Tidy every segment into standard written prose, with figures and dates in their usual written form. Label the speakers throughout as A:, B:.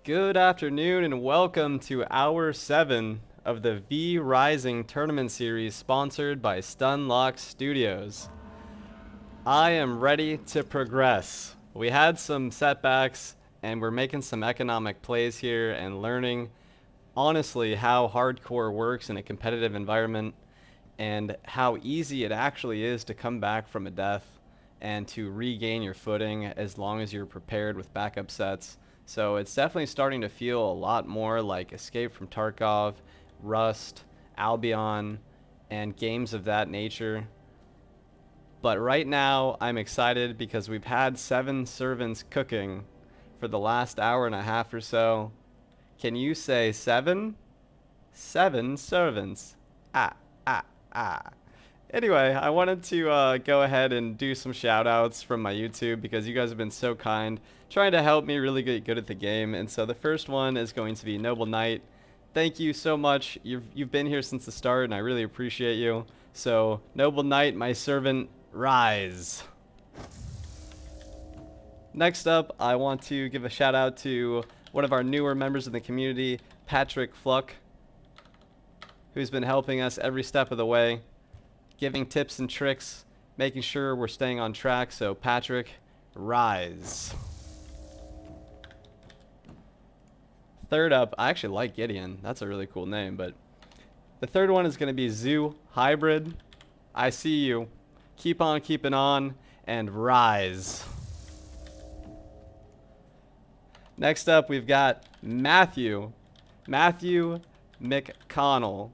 A: Good afternoon and welcome to Hour 7 of the V Rising Tournament Series sponsored by Stunlock Studios. I am ready to progress. We had some setbacks and we're making some economic plays here and learning honestly how hardcore works in a competitive environment and how easy it actually is to come back from a death and to regain your footing as long as you're prepared with backup sets. So it's definitely starting to feel a lot more like Escape from Tarkov, Rust, Albion, and games of that nature. But right now, I'm excited because we've had 7 servants cooking for the last hour and a half or so. Can you say 7? 7 servants. Ah, ah, ah. Anyway, I wanted to go ahead and do some shout outs from my YouTube because you guys have been so kind, trying to help me really get good at the game. And so the first one is going to be Noble Knight. Thank you so much. You've been here since the start and I really appreciate you. So Noble Knight, my servant, rise. Next up, I want to give a shout out to one of our newer members of the community, Patrick Fluck, who's been helping us every step of the way, giving tips and tricks, making sure we're staying on track. So Patrick, rise. Third up, I actually like Gideon. That's a really cool name, but the third one is going to be Zoo Hybrid. I see you. Keep on keeping on and rise. Next up, we've got Matthew. Matthew McConnell.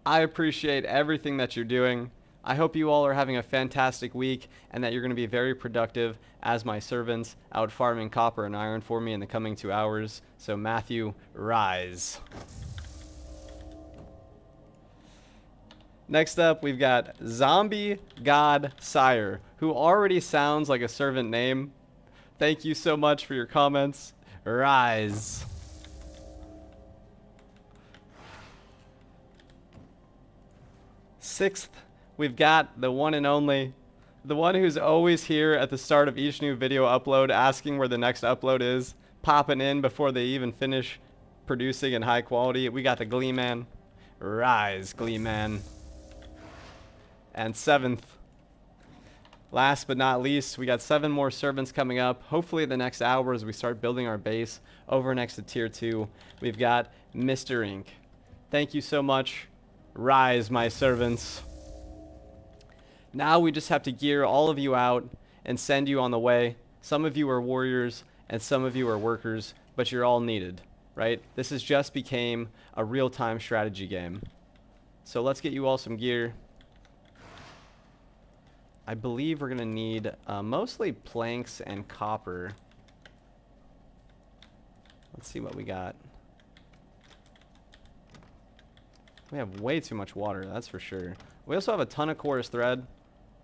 A: I appreciate everything that you're doing. I hope you all are having a fantastic week and that you're going to be very productive as my servants out farming copper and iron for me in the coming 2 hours. So Matthew, rise. Next up, we've got Zombie God Sire, who already sounds like a servant name. Thank you so much for your comments. Rise. Sixth, we've got the one and only, the one who's always here at the start of each new video upload, asking where the next upload is, popping in before they even finish producing in high quality. We got the Glee Man. Rise, Glee Man. And seventh, last but not least, we got 7 more servants coming up. Hopefully the next hour as we start building our base over next to tier 2. We've got Mr. Inc. Thank you so much. Rise, my servants. Now we just have to gear all of you out and send you on the way. Some of you are warriors and some of you are workers, but you're all needed, right? This has just became a real-time strategy game. So let's get you all some gear. I believe we're going to need mostly planks and copper. Let's see what we got. We have way too much water, that's for sure. We also have a ton of chorus thread,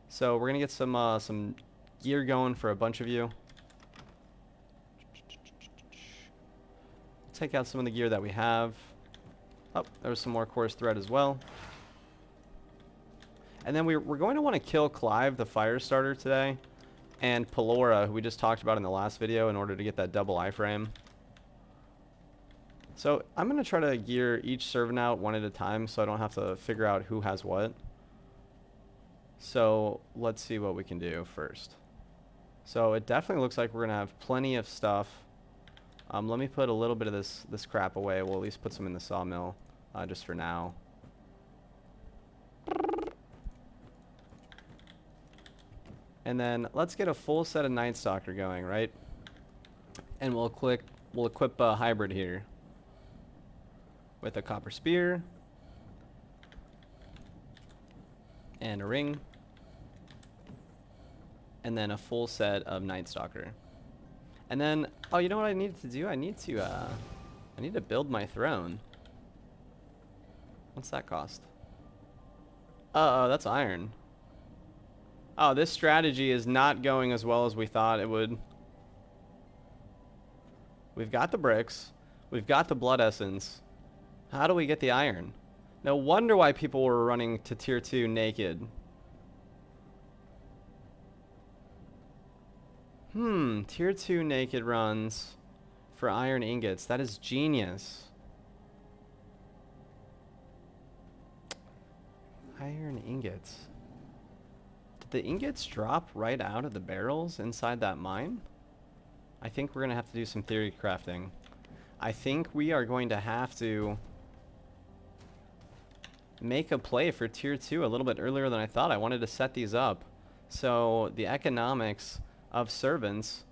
A: so we're gonna get some gear going for a bunch of you. Take out some of the gear that we have. Oh, there was some more chorus thread as well. And then we're going to want to kill Clive, the fire starter, today, and Pelora, who we just talked about in the last video, in order to get that double iframe. So I'm going to try to gear each servant out one at a time so I don't have to figure out who has what. So let's see what we can do first. So it definitely looks like we're going to have plenty of stuff. Let me put a little bit of this crap away. We'll at least put some in the sawmill just for now. And then let's get a full set of Night Stalker going, right? And we'll equip a hybrid here with a copper spear and a ring, and then a full set of Night Stalker. And then, oh, you know what I need to do? I need to build my throne. What's that cost? Uh-oh, that's iron. Oh, this strategy is not going as well as we thought it would. We've got the bricks. We've got the blood essence. How do we get the iron? No wonder why people were running to tier 2 naked. Tier 2 naked runs for iron ingots. That is genius. Iron ingots. Did the ingots drop right out of the barrels inside that mine? I think we're going to have to do some theory crafting. I think we are going to have to make a play for tier 2 a little bit earlier than I thought. I wanted to set these up so the economics of servants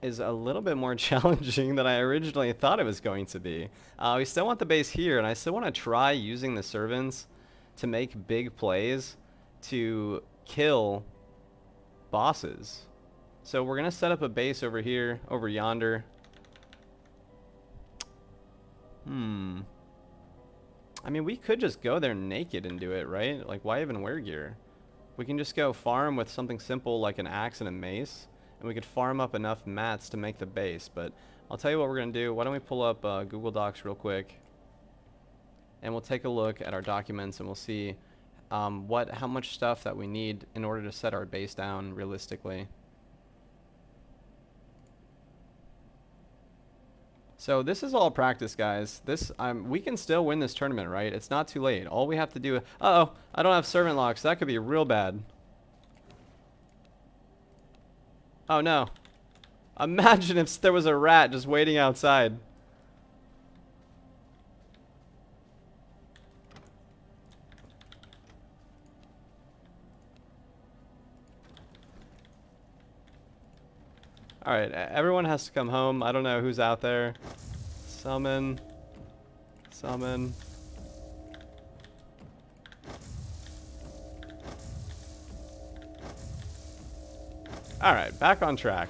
A: is a little bit more challenging than I originally thought it was going to be. We still want the base here, and I still want to try using the servants to make big plays to kill bosses. So we're going to set up a base over here, over yonder. I mean, we could just go there naked and do it, right? Like, why even wear gear? We can just go farm with something simple like an axe and a mace, and we could farm up enough mats to make the base. But I'll tell you what we're going to do. Why don't we pull up Google Docs real quick, and we'll take a look at our documents, and we'll see how much stuff that we need in order to set our base down realistically. So this is all practice, guys. This we can still win this tournament, right? It's not too late. All we have to do... Uh-oh, I don't have servant locks. That could be real bad. Oh, no. Imagine if there was a rat just waiting outside. Alright, everyone has to come home. I don't know who's out there. Summon. Summon. Alright, back on track.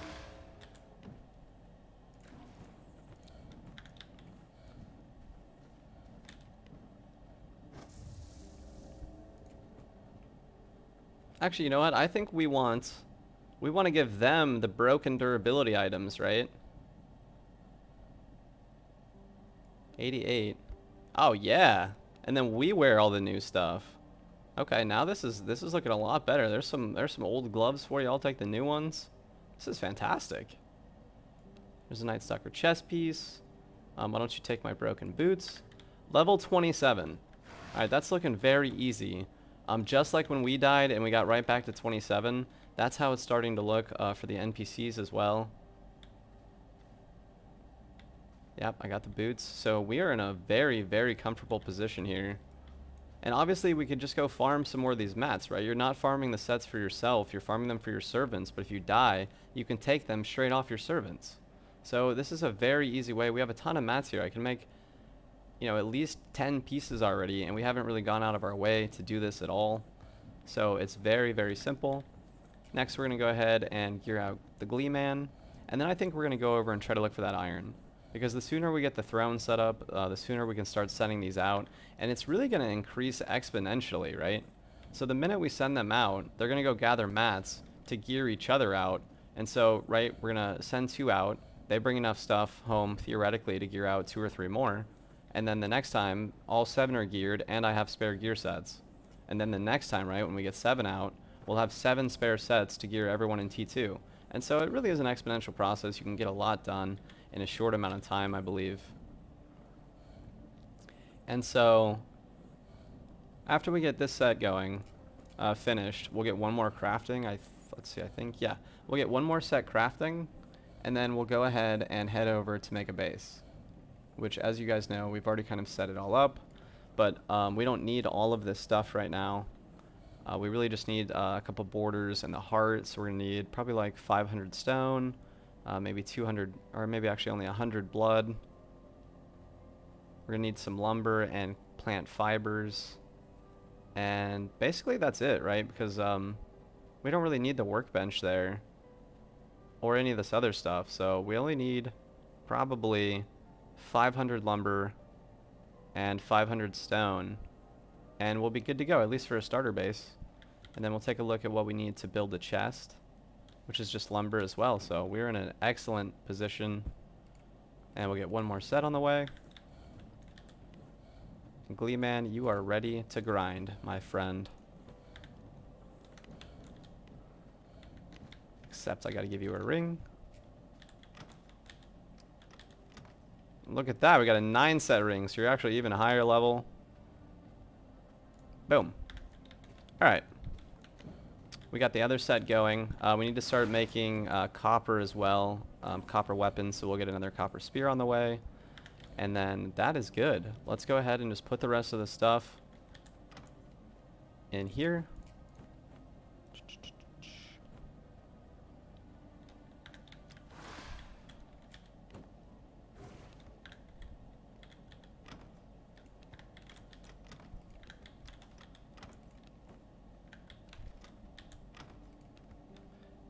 A: Actually, you know what? I think we want to give them the broken durability items, right? 88. Oh yeah. And then we wear all the new stuff. Okay, now this is looking a lot better. There's some old gloves for you. I'll take the new ones. This is fantastic. There's a Night Stalker chest piece. Why don't you take my broken boots? Level 27. Alright, that's looking very easy. Just like when we died and we got right back to 27, that's how it's starting to look for the NPCs as well. Yep, I got the boots. So we are in a very, very comfortable position here. And obviously we could just go farm some more of these mats, right? You're not farming the sets for yourself, you're farming them for your servants, but if you die, you can take them straight off your servants. So this is a very easy way. We have a ton of mats here. I can make, you know, at least 10 pieces already, and we haven't really gone out of our way to do this at all. So it's very, very simple. Next, we're going to go ahead and gear out the Gleeman, and then I think we're going to go over and try to look for that iron. Because the sooner we get the throne set up, the sooner we can start sending these out, and it's really going to increase exponentially, right? So the minute we send them out, they're going to go gather mats to gear each other out, and so, right, we're going to send 2 out. They bring enough stuff home, theoretically, to gear out 2 or 3 more, and then the next time, all 7 are geared, and I have spare gear sets. And then the next time, right, when we get 7 out, we'll have 7 spare sets to gear everyone in T2. And so it really is an exponential process. You can get a lot done in a short amount of time, I believe. And so after we get this set going, finished, we'll get one more crafting. Let's see, I think, yeah. We'll get one more set crafting, and then we'll go ahead and head over to make a base, which, as you guys know, we've already kind of set it all up, but we don't need all of this stuff right now. We really just need a couple borders and the heart, so we're going to need probably like 500 stone, maybe 200, or maybe actually only 100 blood. We're going to need some lumber and plant fibers, and basically that's it, right? Because we don't really need the workbench there or any of this other stuff, so we only need probably 500 lumber and 500 stone, and we'll be good to go, at least for a starter base. And then we'll take a look at what we need to build a chest, which is just lumber as well. So we're in an excellent position, and we'll get one more set on the way. Gleeman, you are ready to grind, my friend. Except I gotta give you a ring. Look at that. We got a 9 set ring, so you're actually even a higher level. Boom. All right. We got the other set going. We need to start making copper as well. Copper weapons, so we'll get another copper spear on the way. And then that is good. Let's go ahead and just put the rest of the stuff in here.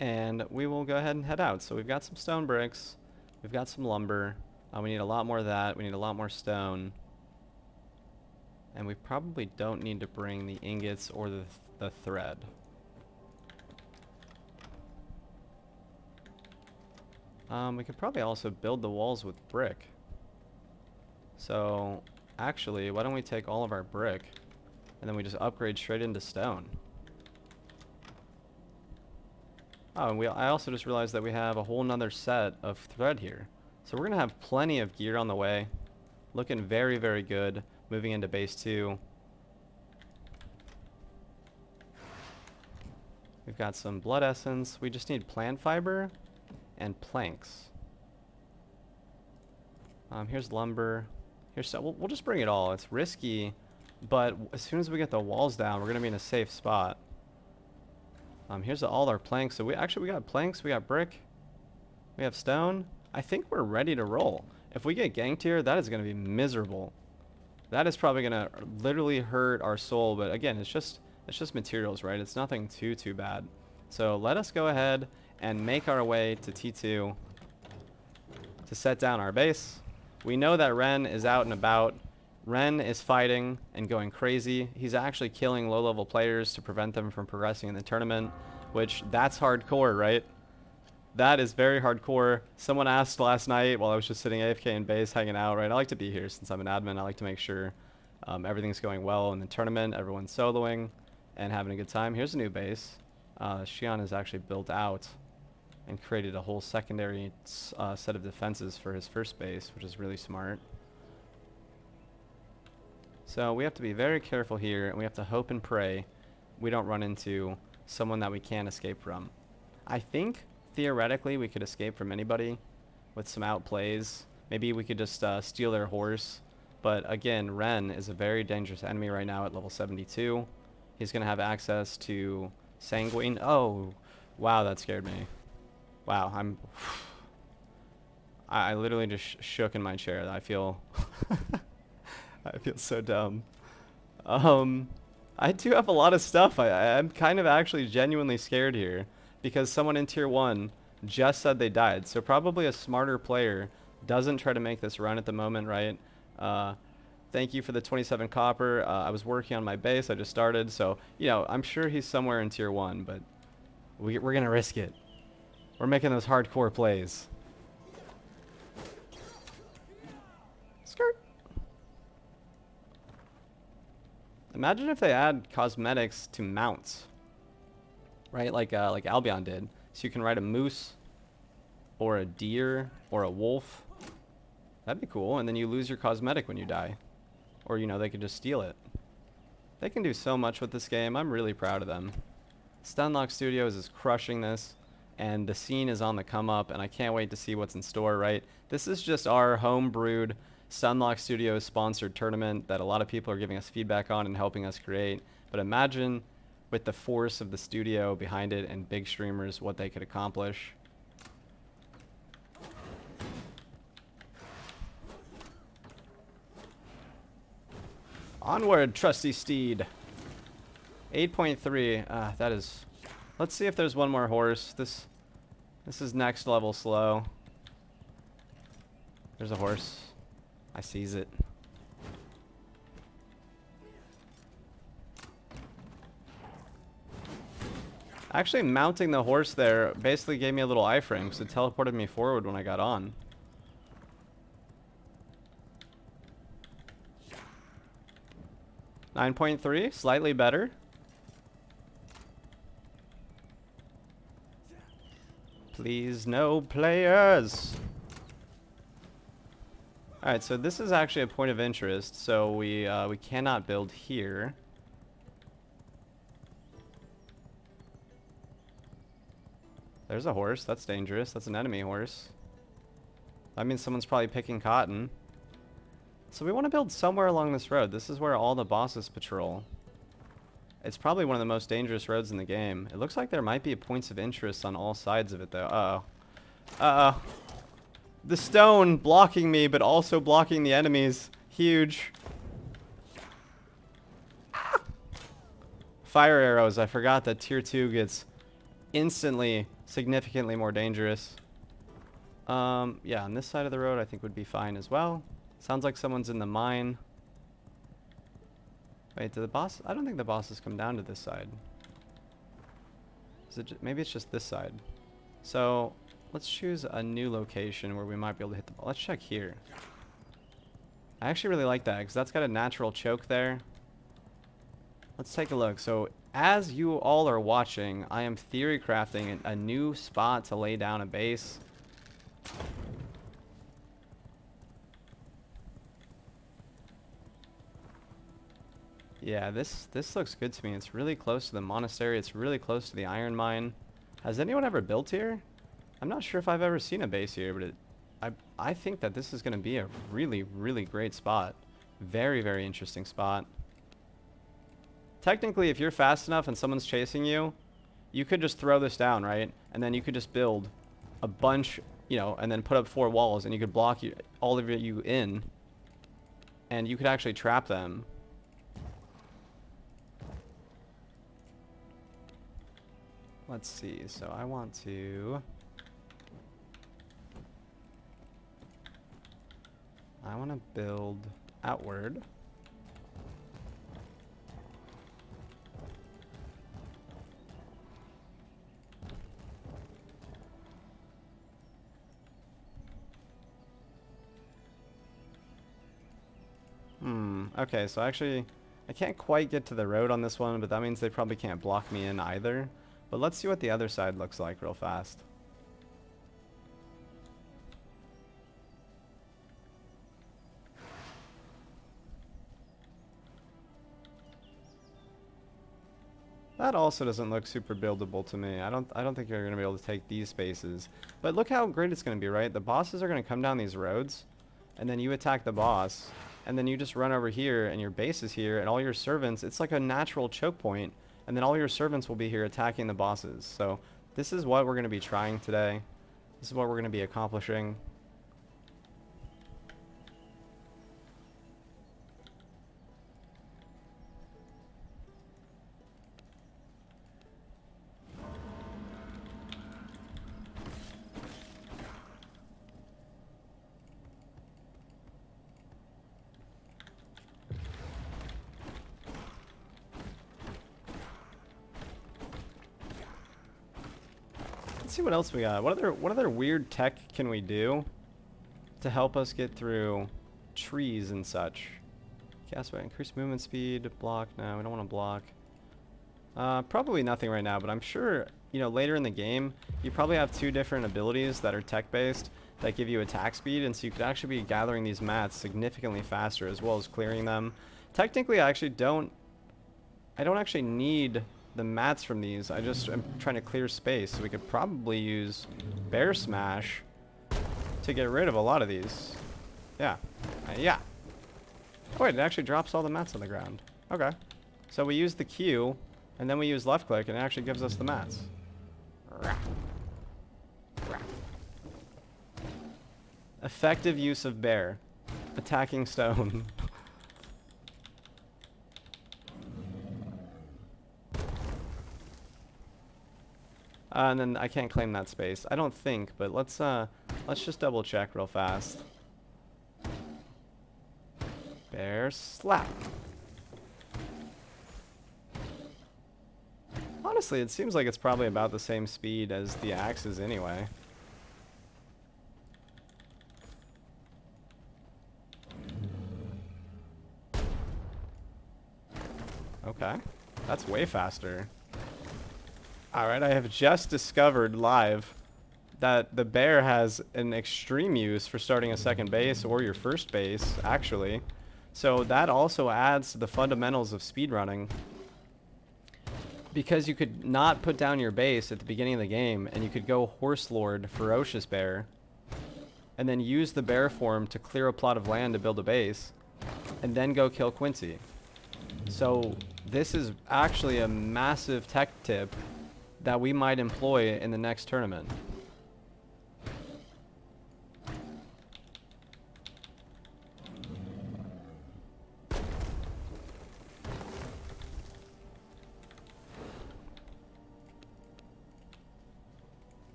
A: And we will go ahead and head out. So we've got some stone bricks. We've got some lumber. We need a lot more of that. We need a lot more stone. And we probably don't need to bring the ingots or the thread. We could probably also build the walls with brick. So actually, why don't we take all of our brick and then we just upgrade straight into stone. Oh, and I also just realized that we have a whole nother set of thread here. So we're going to have plenty of gear on the way. Looking very, very good. Moving into base 2. We've got some blood essence. We just need plant fiber and planks. Here's lumber. Here's we'll just bring it all. It's risky, but as soon as we get the walls down, we're going to be in a safe spot. Here's all our planks. So we got planks, we got brick, we have stone. I think we're ready to roll. If we get ganked here, that is going to be miserable. That is probably going to literally hurt our soul. But again, it's just materials, right? It's nothing too bad. So let us go ahead and make our way to T2 to set down our base. We know that Ren is out and about. Ren is fighting and going crazy. He's actually killing low-level players to prevent them from progressing in the tournament, which that's hardcore, right? That is very hardcore. Someone asked last night while I was just sitting AFK in base hanging out, right? I like to be here since I'm an admin. I like to make sure everything's going well in the tournament, everyone's soloing and having a good time. Here's a new base. Xion is actually built out and created a whole secondary set of defenses for his first base, which is really smart. So we have to be very careful here, and we have to hope and pray we don't run into someone that we can't escape from. I think, theoretically, we could escape from anybody with some outplays. Maybe we could just steal their horse. But again, Ren is a very dangerous enemy right now at level 72. He's going to have access to Sanguine. Oh, wow, that scared me. Wow, I literally just shook in my chair. I feel... I feel so dumb. I do have a lot of stuff. I'm kind of actually genuinely scared here because someone in tier 1 just said they died. So probably a smarter player doesn't try to make this run at the moment, right? Thank you for the 27 copper. I was working on my base. I just started. So, you know, I'm sure he's somewhere in tier 1, but we're going to risk it. We're making those hardcore plays. Skirt. Imagine if they add cosmetics to mounts, right? Like Albion did. So you can ride a moose or a deer or a wolf. That'd be cool. And then you lose your cosmetic when you die. Or, you know, they could just steal it. They can do so much with this game. I'm really proud of them. Stunlock Studios is crushing this. And the scene is on the come up. And I can't wait to see what's in store, right? This is just our home-brewed Stunlock Studios sponsored tournament that a lot of people are giving us feedback on and helping us create. But imagine with the force of the studio behind it and big streamers what they could accomplish. Onward, trusty steed. 8.3. That is... Let's see if there's one more horse. This is next level slow. There's a horse. I seize it. Actually, mounting the horse there basically gave me a little iframe because it teleported me forward when I got on. .3, slightly better. Please, no players. Alright, so this is actually a point of interest, so we cannot build here. There's a horse. That's dangerous. That's an enemy horse. That means someone's probably picking cotton. So we want to build somewhere along this road. This is where all the bosses patrol. It's probably one of the most dangerous roads in the game. It looks like there might be points of interest on all sides of it, though. Uh-oh. Uh-oh. The stone blocking me, but also blocking the enemies. Huge. Fire arrows. I forgot that tier 2 gets instantly, significantly more dangerous. Yeah, on this side of the road I think would be fine as well. Sounds like someone's in the mine. Wait, did the boss? I don't think the bosses come down to this side. Is it maybe it's just this side. So let's choose a new location where we might be able to hit the ball. Let's check here. I actually really like that because that's got a natural choke there. Let's take a look. So as you all are watching, I am theory crafting a new spot to lay down a base. Yeah, this looks good to me. It's really close to the monastery. It's really close to the iron mine. Has anyone ever built here? I'm not sure if I've ever seen a base here, but I think that this is going to be a really, really great spot. Very, very interesting spot. Technically, if you're fast enough and someone's chasing you, you could just throw this down, right? And then you could just build a bunch, you know, and then put up 4 walls, and you could block all of you in, and you could actually trap them. Let's see. So I want to build outward. Okay, so actually I can't quite get to the road on this one, but that means they probably can't block me in either. But let's see what the other side looks like real fast. That also doesn't look super buildable to me. I don't think you're going to be able to take these spaces. But look how great it's going to be, right? The bosses are going to come down these roads, and then you attack the boss, and then you just run over here, and your base is here, and all your servants, it's like a natural choke point, and then all your servants will be here attacking the bosses. So this is what we're going to be trying today. This is what we're going to be accomplishing. Let's see what else we got. What other weird tech can we do to help us get through trees and such? Cast by increased movement speed, block. No, we don't want to block. Probably nothing right now, but I'm sure, you know, later in the game, you probably have 2 different abilities that are tech-based that give you attack speed, and so you could actually be gathering these mats significantly faster as well as clearing them. Technically, I don't actually need the mats from these. I just am trying to clear space, so we could probably use Bear Smash to get rid of a lot of these. Yeah. Yeah. Oh wait, it actually drops all the mats on the ground. Okay. So we use the Q, and then we use left click, and it actually gives us the mats. Effective use of bear. Attacking stone. And then I can't claim that space. I don't think, but let's just double check real fast. Bear slap. Honestly, it seems like it's probably about the same speed as the axes anyway. Okay. That's way faster. Alright, I have just discovered live that the bear has an extreme use for starting a second base or your first base, actually. So that also adds to the fundamentals of speedrunning. Because you could not put down your base at the beginning of the game, and you could go Horse Lord, Ferocious Bear, and then use the bear form to clear a plot of land to build a base, and then go kill Quincy. So this is actually a massive tech tip that we might employ in the next tournament.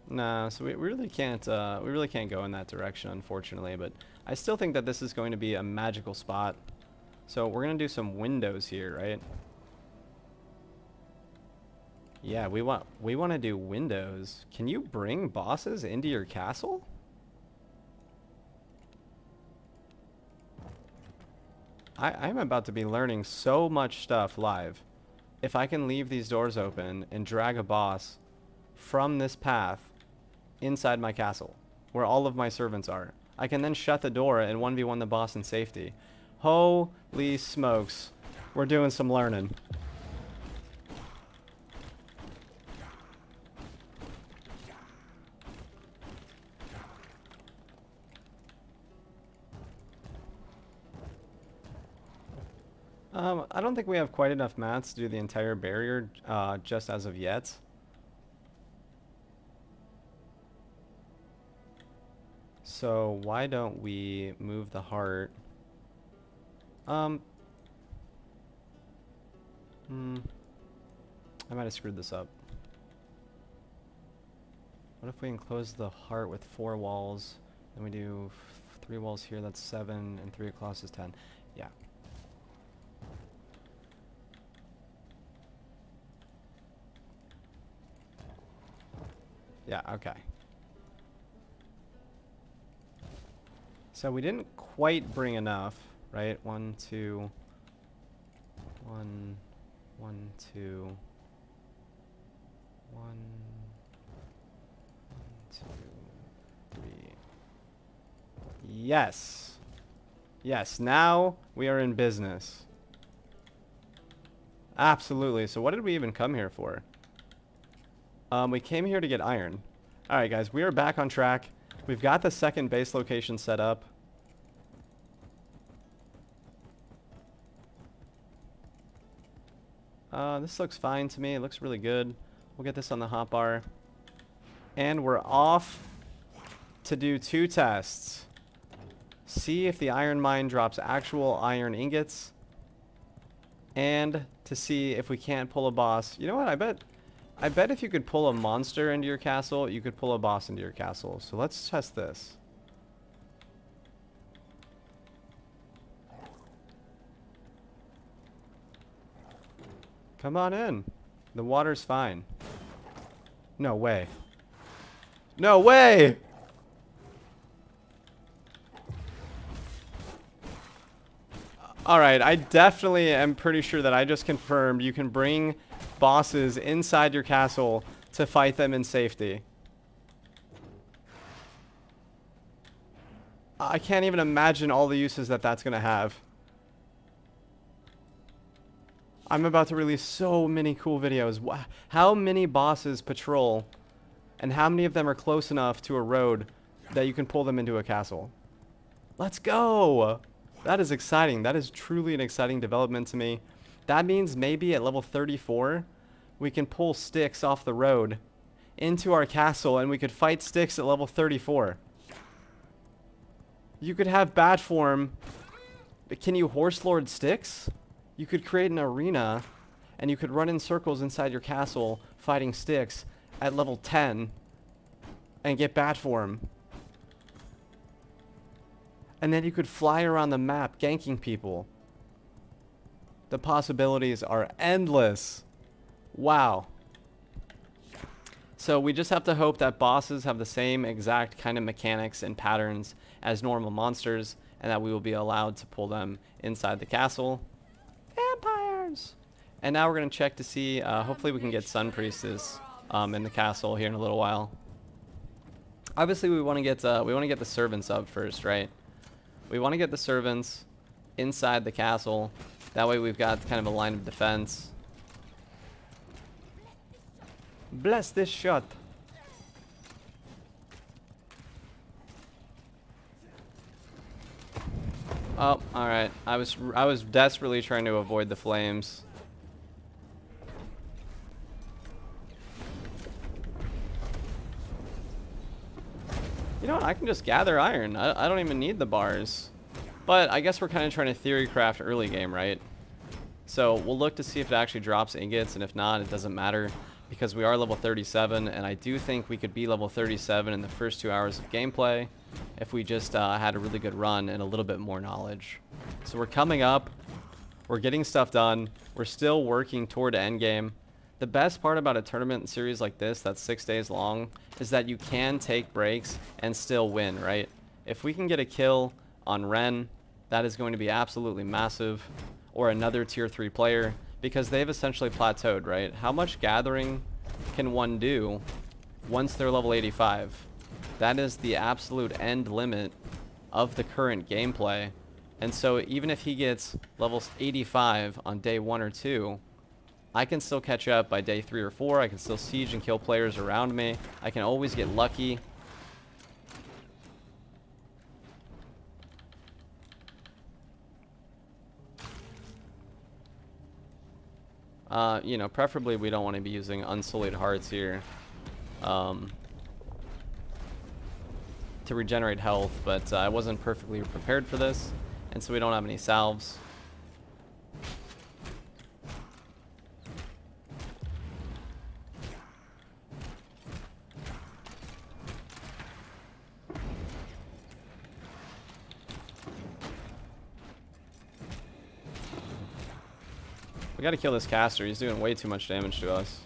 A: Nah, so we really can't go in that direction, unfortunately, but I still think that this is going to be a magical spot. So we're gonna do some windows here, right? Yeah, we want to do windows. Can you bring bosses into your castle? I'm about to be learning so much stuff live. If I can leave these doors open and drag a boss from this path inside my castle, where all of my servants are, I can then shut the door and 1v1 the boss in safety. Holy smokes. We're doing some learning. I don't think we have quite enough mats to do the entire barrier just as of yet. So why don't we move the heart? I might have screwed this up. What if we enclose the heart with 4 walls? Then we do 3 walls here, that's 7, and 3 across is 10. Yeah. Yeah, okay. So we didn't quite bring enough, right? 1, 2, 1, 1, 2, 1, 2, 3. Yes. Yes, now we are in business. Absolutely. So what did we even come here for? We came here to get iron. Alright guys, we are back on track. We've got the second base location set up. This looks fine to me. It looks really good. We'll get this on the hotbar. And we're off to do 2 tests. See if the iron mine drops actual iron ingots. And to see if we can't pull a boss. You know what? I bet if you could pull a monster into your castle, you could pull a boss into your castle. So let's test this. Come on in. The water's fine. No way. No way! Alright, I definitely am pretty sure that I just confirmed you can bring bosses inside your castle to fight them in safety. I can't even imagine all the uses that that's going to have. I'm about to release so many cool videos. How many bosses patrol, and how many of them are close enough to a road that you can pull them into a castle? Let's go! That is exciting. That is truly an exciting development to me. That means maybe at level 34, we can pull sticks off the road into our castle, and we could fight sticks at level 34. You could have bat form, but can you horse lord sticks? You could create an arena, and you could run in circles inside your castle fighting sticks at level 10 and get bat form. And then you could fly around the map ganking people. The possibilities are endless. Wow. So we just have to hope that bosses have the same exact kind of mechanics and patterns as normal monsters, and that we will be allowed to pull them inside the castle. Vampires! And now we're going to check to see, hopefully we can get Sun Priestess in the castle here in a little while. Obviously, we want to get the servants up first, right? We want to get the servants inside the castle. That way, we've got kind of a line of defense. Bless this shot. Oh, all right. I was desperately trying to avoid the flames. You know what? I can just gather iron. I don't even need the bars. But I guess we're kind of trying to theory craft early game, right? So we'll look to see if it actually drops ingots, and if not, it doesn't matter because we are level 37, and I do think we could be level 37 in the first 2 hours of gameplay if we just had a really good run and a little bit more knowledge. So we're coming up. We're getting stuff done. We're still working toward endgame. The best part about a tournament series like this that's 6 days long is that you can take breaks and still win, right? If we can get a kill on Ren, that is going to be absolutely massive, or another tier 3 player, because they've essentially plateaued, right? How much gathering can one do once they're level 85? That is the absolute end limit of the current gameplay. And so even if he gets level 85 on day 1 or 2, I can still catch up by day 3 or 4. I can still siege and kill players around me. I can always get lucky. You know, preferably we don't want to be using unsullied hearts here to regenerate health, but I wasn't perfectly prepared for this, and so we don't have any salves. We gotta kill this caster. He's doing way too much damage to us.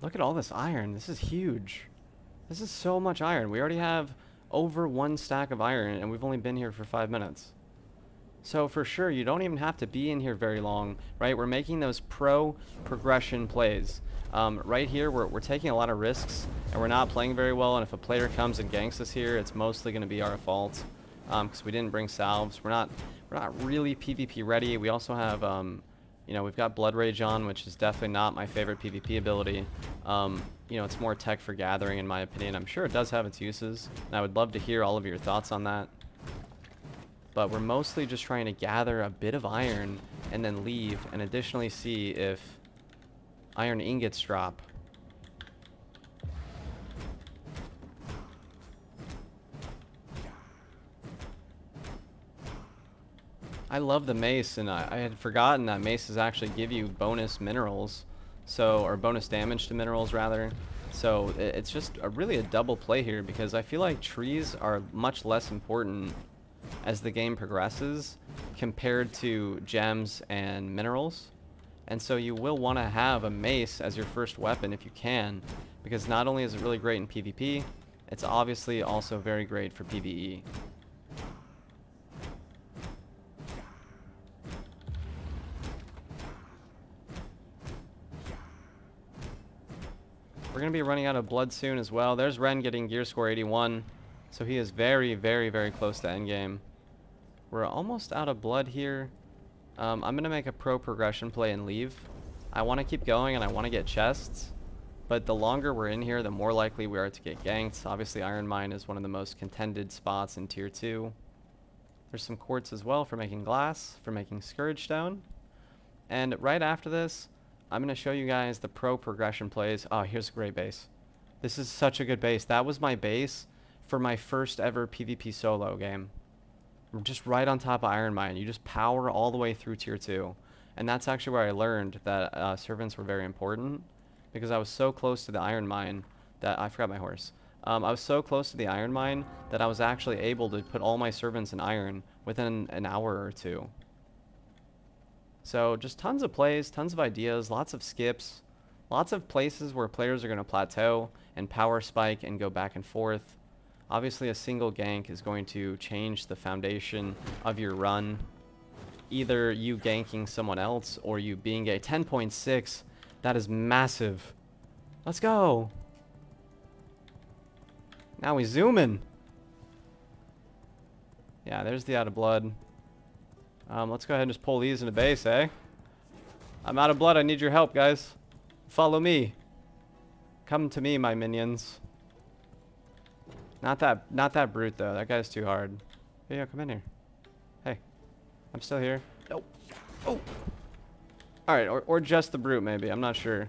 A: Look at all this iron. This is huge. This is so much iron. We already have over 1 stack of iron, and we've only been here for 5 minutes. So for sure, you don't even have to be in here very long, right? We're making those progression plays. Right here, we're taking a lot of risks, and we're not playing very well, and if a player comes and ganks us here, it's mostly going to be our fault because we didn't bring salves. We're not really PvP ready. We also have... you know, we've got Blood Rage on, which is definitely not my favorite PvP ability. You know, it's more tech for gathering, in my opinion. I'm sure it does have its uses, and I would love to hear all of your thoughts on that. But we're mostly just trying to gather a bit of iron and then leave, and additionally see if iron ingots drop. I love the mace, and I had forgotten that maces actually give you bonus minerals, so, or bonus damage to minerals rather. So it's just really a double play here, because I feel like trees are much less important as the game progresses compared to gems and minerals. And so you will want to have a mace as your first weapon if you can, because not only is it really great in PvP, it's obviously also very great for PvE. We're going to be running out of blood soon as well. There's Ren getting gear score 81. So he is very, very, very close to endgame. We're almost out of blood here. I'm going to make a pro progression play and leave. I want to keep going and I want to get chests. But the longer we're in here, the more likely we are to get ganked. Obviously, Iron Mine is one of the most contended spots in Tier 2. There's some quartz as well for making glass, for making Scouragestone. And right after this, I'm going to show you guys the pro progression plays. Oh, here's a great base. This is such a good base. That was my base for my first ever PvP solo game. Just right on top of Iron Mine. You just power all the way through tier 2. And that's actually where I learned that servants were very important, because I was so close to the Iron Mine that I forgot my horse. I was so close to the Iron Mine that I was actually able to put all my servants in iron within an hour or two. So just tons of plays, tons of ideas, lots of skips, lots of places where players are going to plateau and power spike and go back and forth. Obviously, a single gank is going to change the foundation of your run. Either you ganking someone else or you being a 10.6. That is massive. Let's go. Now we zoom in. Yeah, there's the out of blood. Let's go ahead and just pull these into base, eh? I'm out of blood. I need your help, guys. Follow me. Come to me, my minions. Not that brute though. That guy's too hard. Hey, yeah, come in here. Hey, I'm still here. Nope. Oh. All right, or just the brute maybe. I'm not sure.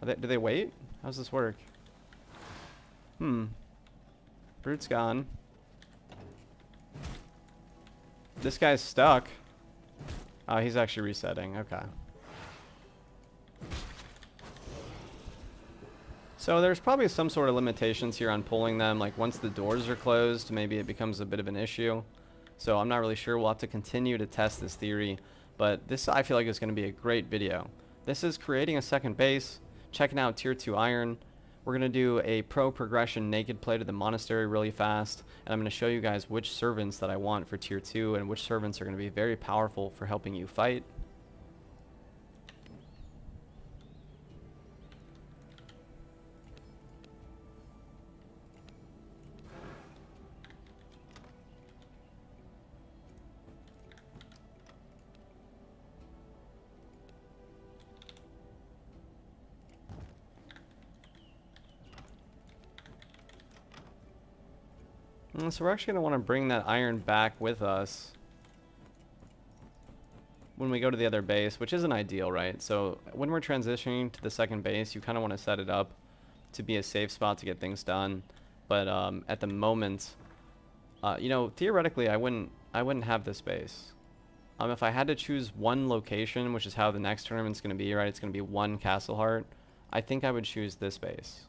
A: Do they wait? How's this work? Brute's gone. This guy's stuck. Oh, he's actually resetting. Okay. So there's probably some sort of limitations here on pulling them. Like once the doors are closed, maybe it becomes a bit of an issue. So I'm not really sure. We'll have to continue to test this theory. But this, I feel like, is going to be a great video. This is creating a second base, checking out tier 2 iron. We're going to do a pro progression naked play to the monastery really fast. And I'm going to show you guys which servants that I want for tier 2 and which servants are going to be very powerful for helping you fight. So we're actually going to want to bring that iron back with us when we go to the other base, which isn't ideal, right? So when we're transitioning to the second base, you kind of want to set it up to be a safe spot to get things done. But at the moment, you know, theoretically, I wouldn't have this base. If I had to choose one location, which is how the next tournament's going to be, right? It's going to be one Castle Heart. I think I would choose this base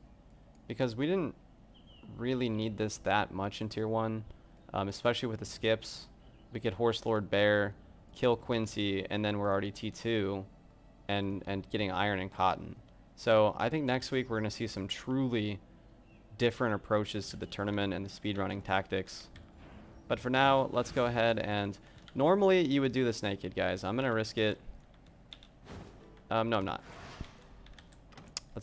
A: because we didn't really need this that much in tier 1, especially with the skips. We could Horse Lord Bear, kill Quincy, and then we're already T2 and getting iron and cotton. So I think next week we're going to see some truly different approaches to the tournament and the speedrunning tactics. But for now, let's go ahead and normally you would do this naked, guys. I'm going to risk it. No, I'm not.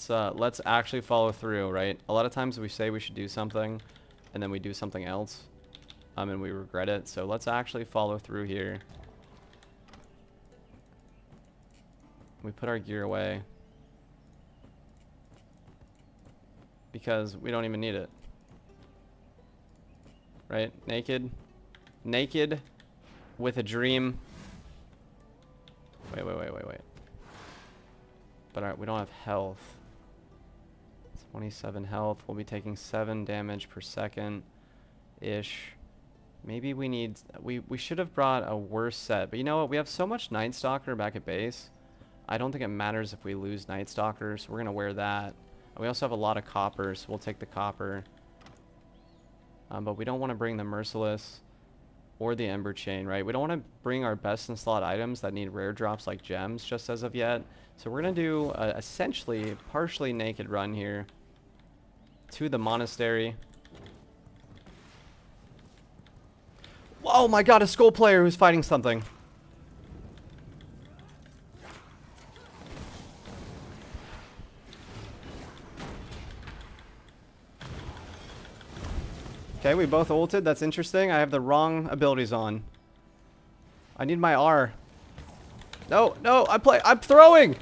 A: Let's actually follow through, right? A lot of times we say we should do something and then we do something else and we regret it. So let's actually follow through here. We put our gear away because we don't even need it. Right? Naked with a dream. Wait. But we don't have health. 27 health. We'll be taking 7 damage per second ish. Maybe we need, we should have brought a worse set, but you know what, we have so much Night Stalker back at base. I don't think it matters if we lose Night Stalker, so we're gonna wear that. And we also have a lot of copper, so we'll take the copper. But we don't want to bring the Merciless or the Ember Chain, right? We don't want to bring our best in slot items that need rare drops like gems just as of yet. So we're gonna do essentially partially naked run here to the monastery. Oh my god, a skull player who's fighting something. Okay, we both ulted. That's interesting. I have the wrong abilities on. I need my R. No, I'm throwing!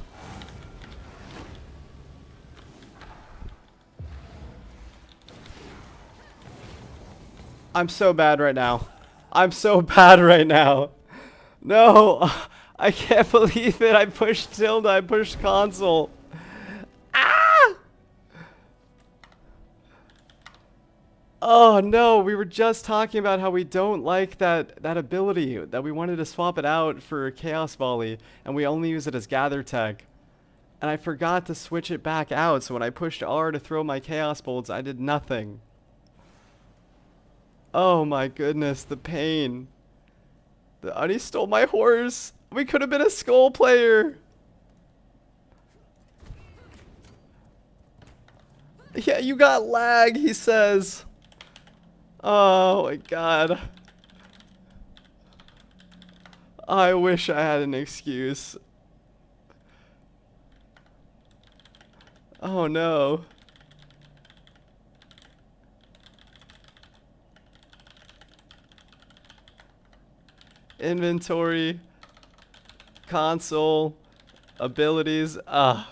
A: I'm so bad right now. I'm so bad right now. No, I can't believe it. I pushed tilde. I pushed console. Ah! Oh no, we were just talking about how we don't like that ability, that we wanted to swap it out for Chaos Volley, and we only use it as gather tech. And I forgot to switch it back out, so when I pushed R to throw my Chaos Bolts, I did nothing. Oh my goodness, the pain. The Oni stole my horse. We could have been a skull player. Yeah, you got lag, he says. Oh my god. I wish I had an excuse. Oh no. Inventory. Console. Abilities. Alright,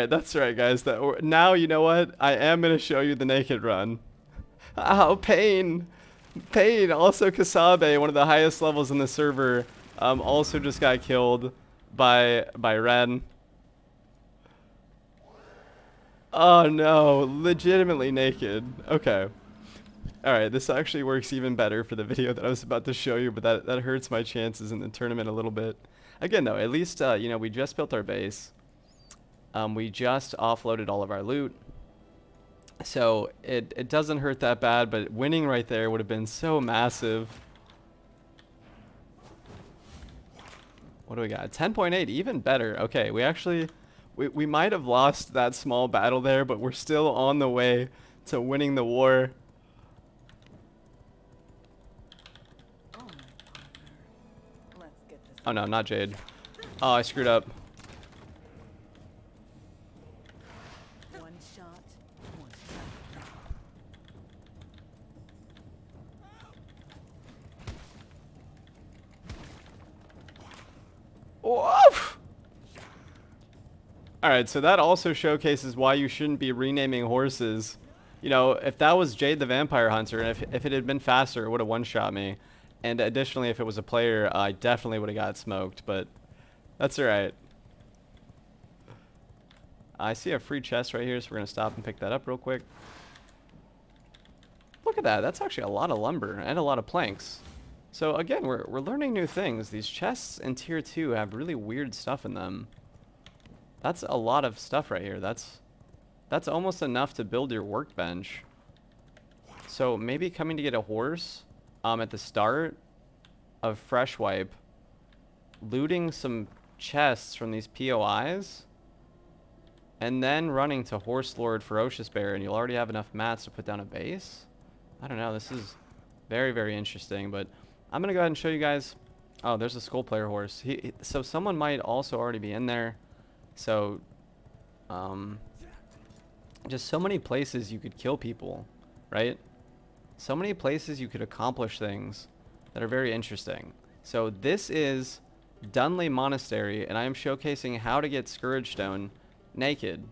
A: that's right, guys. Now, you know what? I am going to show you the naked run. Ow, pain. Pain. Also, Kasabe, one of the highest levels in the server, also just got killed by Ren. Oh no, legitimately naked. Okay. Alright, this actually works even better for the video that I was about to show you, but that hurts my chances in the tournament a little bit. Again though, at least, you know, we just built our base. We just offloaded all of our loot. So it doesn't hurt that bad, but winning right there would have been so massive. What do we got? 10.8, even better. Okay, we might have lost that small battle there, but we're still on the way to winning the war. Oh no, not Jade. Oh, I screwed up. Alright, so that also showcases why you shouldn't be renaming horses. You know, if that was Jade the Vampire Hunter, and if it had been faster, it would have one-shot me. And additionally, if it was a player, I definitely would have got smoked, but that's alright. I see a free chest right here, so we're going to stop and pick that up real quick. Look at that. That's actually a lot of lumber and a lot of planks. So again, we're learning new things. These chests in tier 2 have really weird stuff in them. That's a lot of stuff right here. That's almost enough to build your workbench. So maybe coming to get a horse at the start of Fresh Wipe, looting some chests from these POIs, and then running to Horse Lord Ferocious Bear, and you'll already have enough mats to put down a base. I don't know. This is very, very interesting, but I'm going to go ahead and show you guys. Oh, there's a Skull Player horse. So someone might also already be in there. So, just so many places you could kill people, right? So many places you could accomplish things that are very interesting. So this is Dunley Monastery, and I am showcasing how to get Scouragestone naked.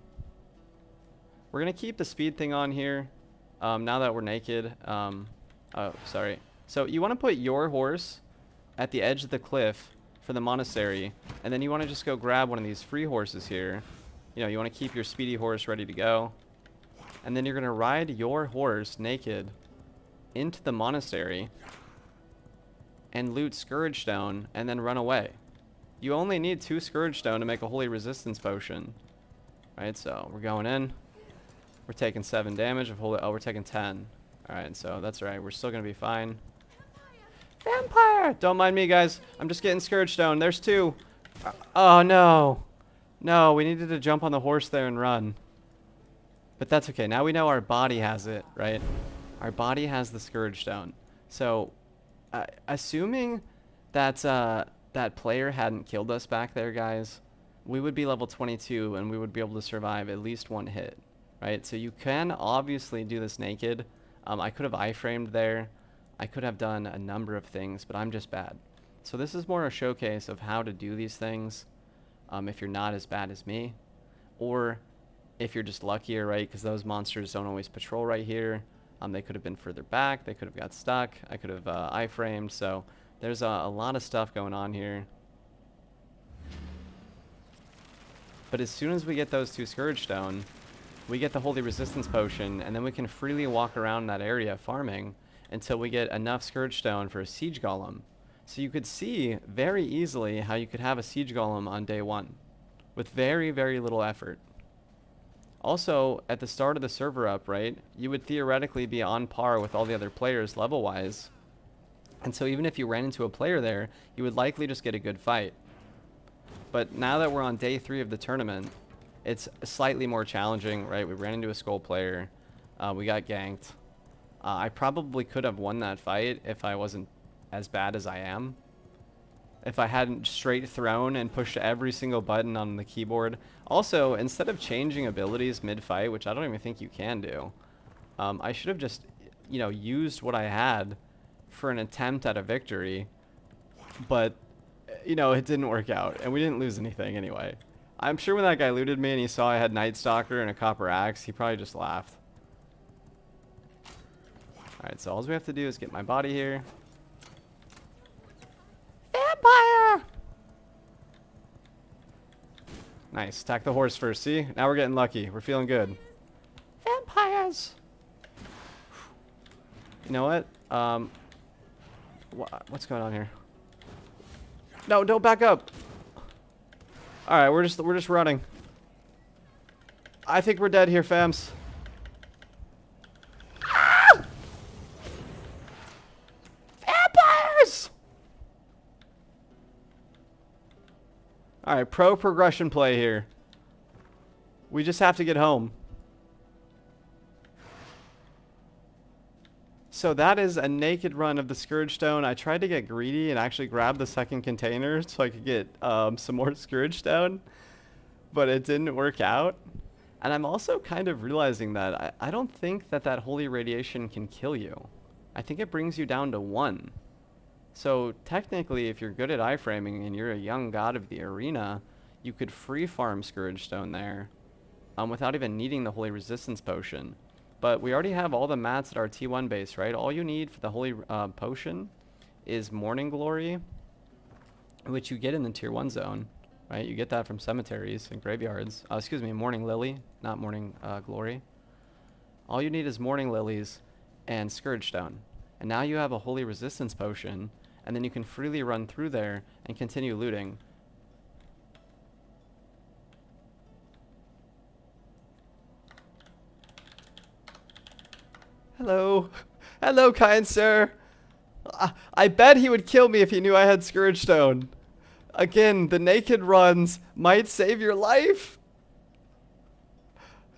A: We're going to keep the speed thing on here now that we're naked. Oh, sorry. So you want to put your horse at the edge of the cliff for the monastery, and then you want to just go grab one of these free horses here. You know, you want to keep your speedy horse ready to go, and then you're going to ride your horse naked into the monastery and loot Scouragestone and then run away. You only need 2 Scouragestone to make a holy resistance potion. Right, so we're going in. We're taking 7 damage of holy. Oh, we're taking 10. Alright, so that's right. We're still going to be fine. Vampire! Don't mind me, guys. I'm just getting Scouragestone. There's 2. Oh, no. No, we needed to jump on the horse there and run. But that's okay. Now we know our body has it, right? Our body has the Scouragestone. So, assuming that that player hadn't killed us back there, guys, we would be level 22 and we would be able to survive at least 1 hit, right? So you can obviously do this naked. I could have iframed there. I could have done a number of things, but I'm just bad. So this is more a showcase of how to do these things if you're not as bad as me, or if you're just luckier, right? Because those monsters don't always patrol right here. They could have been further back. They could have got stuck. I could have iframed. So there's a lot of stuff going on here. But as soon as we get those 2 Scouragestone, we get the Holy Resistance Potion, and then we can freely walk around that area farming until we get enough Scouragestone for a Siege Golem. So you could see very easily how you could have a Siege Golem on day 1 with very, very little effort. Also, at the start of the server up, right, you would theoretically be on par with all the other players level-wise. And so even if you ran into a player there, you would likely just get a good fight. But now that we're on day 3 of the tournament, it's slightly more challenging, right? We ran into a Skull player. We got ganked. I probably could have won that fight if I wasn't as bad as I am. If I hadn't straight thrown and pushed every single button on the keyboard. Also, instead of changing abilities mid-fight, which I don't even think you can do, I should have just, you know, used what I had for an attempt at a victory. But, you know, it didn't work out, and we didn't lose anything anyway. I'm sure when that guy looted me and he saw I had Night Stalker and a copper axe, he probably just laughed. Alright, so all we have to do is get my body here. Vampire! Nice. Attack the horse first. See? Now we're getting lucky. We're feeling good. Vampires! You know what? What's going on here? No, don't back up. Alright, we're just running. I think we're dead here, fams. Ah! Vampires! Alright, pro progression play here. We just have to get home. So that is a naked run of the Scouragestone. I tried to get greedy and actually grab the second container so I could get some more Scouragestone, but it didn't work out. And I'm also kind of realizing that I don't think that Holy Radiation can kill you. I think it brings you down to 1. So technically, if you're good at iframing and you're a young god of the arena, you could free farm Scouragestone there without even needing the Holy Resistance Potion. But we already have all the mats at our T1 base, right? All you need for the Holy Potion is Morning Glory, which you get in the Tier 1 zone, right? You get that from cemeteries and graveyards. Excuse me, Morning Lily, not Morning Glory. All you need is Morning Lilies and Scouragestone. And now you have a Holy Resistance Potion, and then you can freely run through there and continue looting. Hello. Hello, kind sir. I bet he would kill me if he knew I had Scouragestone. Again, the naked runs might save your life.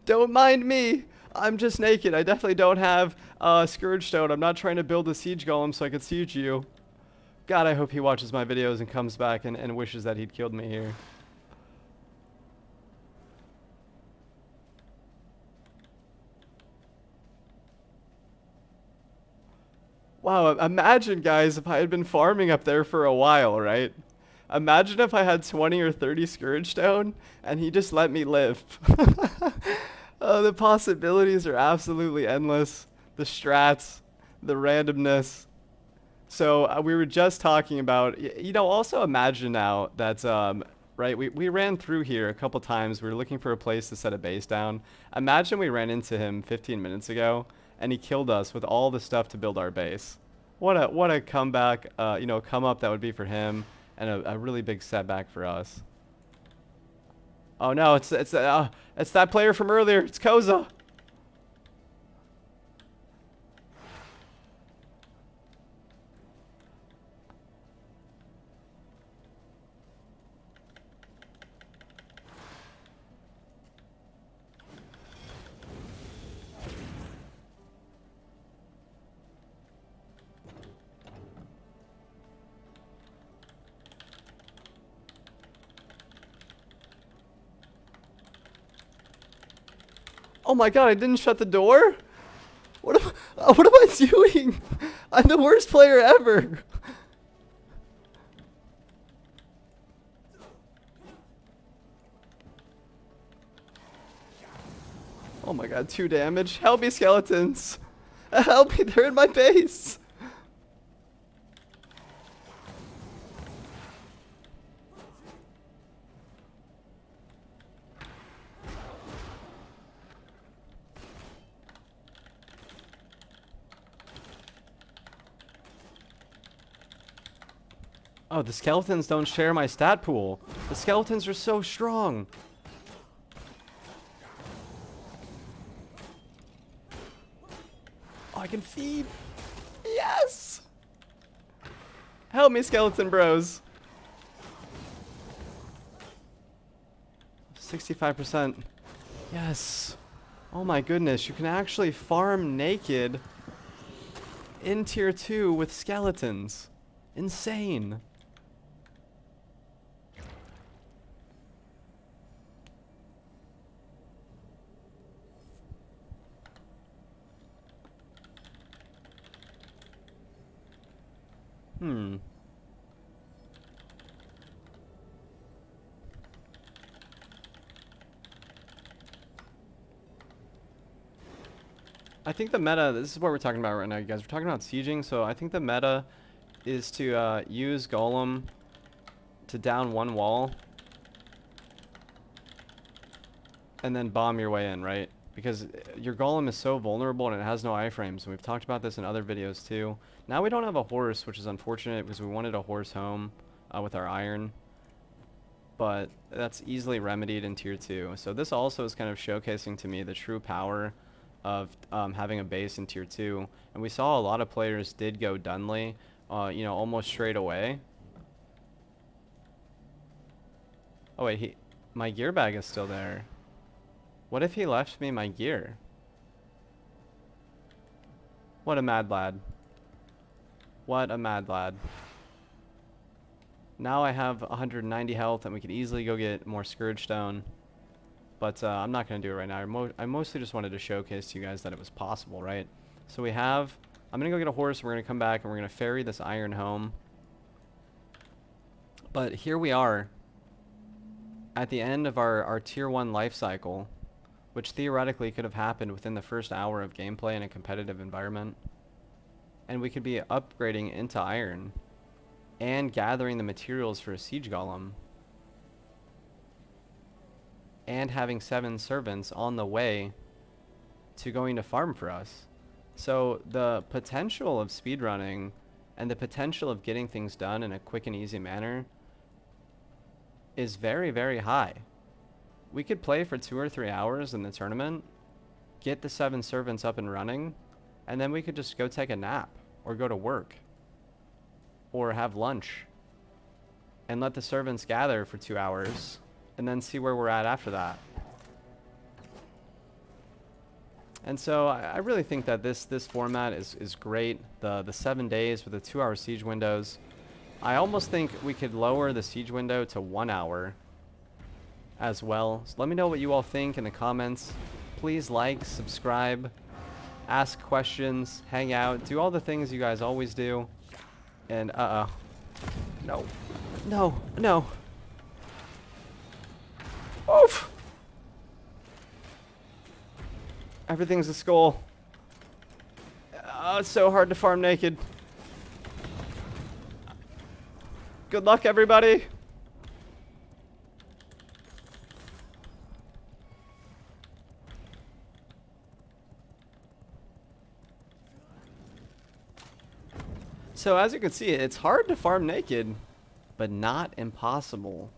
A: Don't mind me. I'm just naked. I definitely don't have Scouragestone. I'm not trying to build a siege golem so I could siege you. God, I hope he watches my videos and comes back and wishes that he'd killed me here. Wow, imagine, guys, if I had been farming up there for a while, right? Imagine if I had 20 or 30 Scouragestone and he just let me live. Oh, the possibilities are absolutely endless. The strats, the randomness. So we were just talking about, you know, also imagine now that, right, we ran through here a couple times. We were looking for a place to set a base down. Imagine we ran into him 15 minutes ago and he killed us with all the stuff to build our base. What a comeback, you know, come up that would be for him, and a really big setback for us. Oh no, it's that player from earlier. It's Koza. Oh my god, I didn't shut the door? What am I doing? I'm the worst player ever. Oh my god, 2 damage. Help me, skeletons. Help me, they're in my base. Oh, the skeletons don't share my stat pool. The skeletons are so strong. Oh, I can feed. Yes! Help me, skeleton bros. 65%. Yes. Oh my goodness, you can actually farm naked in tier 2 with skeletons. Insane. I think the meta, this is what we're talking about right now, you guys. We're talking about sieging, so I think the meta is to use Golem to down one wall and then bomb your way in, right? Because your Golem is so vulnerable and it has no iframes, and we've talked about this in other videos too. Now we don't have a horse, which is unfortunate because we wanted a horse home with our iron, but that's easily remedied in tier 2. So this also is kind of showcasing to me the true power of having a base in tier 2. And we saw a lot of players did go Dunley, you know, almost straight away. Oh wait, my gear bag is still there. What if he left me my gear? What a mad lad. What a mad lad. Now I have 190 health and we could easily go get more Scouragestone. But I'm not going to do it right now. I mostly just wanted to showcase to you guys that it was possible, right? So we have... I'm going to go get a horse. We're going to come back and we're going to ferry this iron home. But here we are at the end of our tier 1 life cycle, which theoretically could have happened within the first hour of gameplay in a competitive environment. And we could be upgrading into iron and gathering the materials for a siege golem. And having 7 servants on the way to going to farm for us. So the potential of speedrunning and the potential of getting things done in a quick and easy manner is very, very high. We could play for 2 or 3 hours in the tournament, get the 7 servants up and running, and then we could just go take a nap or go to work or have lunch and let the servants gather for 2 hours and then see where we're at after that. And so I really think that this format is great. The 7 days with the 2-hour siege windows. I almost think we could lower the siege window to 1 hour as well. So let me know what you all think in the comments. Please like, subscribe, ask questions, hang out, do all the things you guys always do. And no, no, no. Oof! Everything's a skull. It's so hard to farm naked. Good luck, everybody. So as you can see, it's hard to farm naked, but not impossible.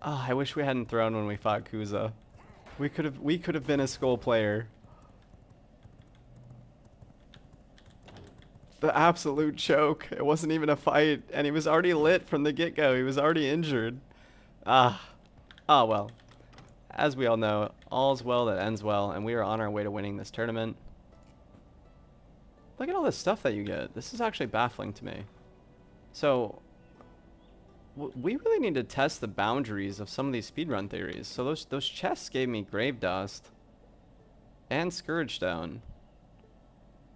A: Oh, I wish we hadn't thrown when we fought Kuza. We could have been a skull player. The absolute choke. It wasn't even a fight, and he was already lit from the get-go. He was already injured. Well. As we all know, all's well that ends well, and we are on our way to winning this tournament. Look at all this stuff that you get. This is actually baffling to me. So we really need to test the boundaries of some of these speedrun theories. So those chests gave me grave dust and Scouragestone.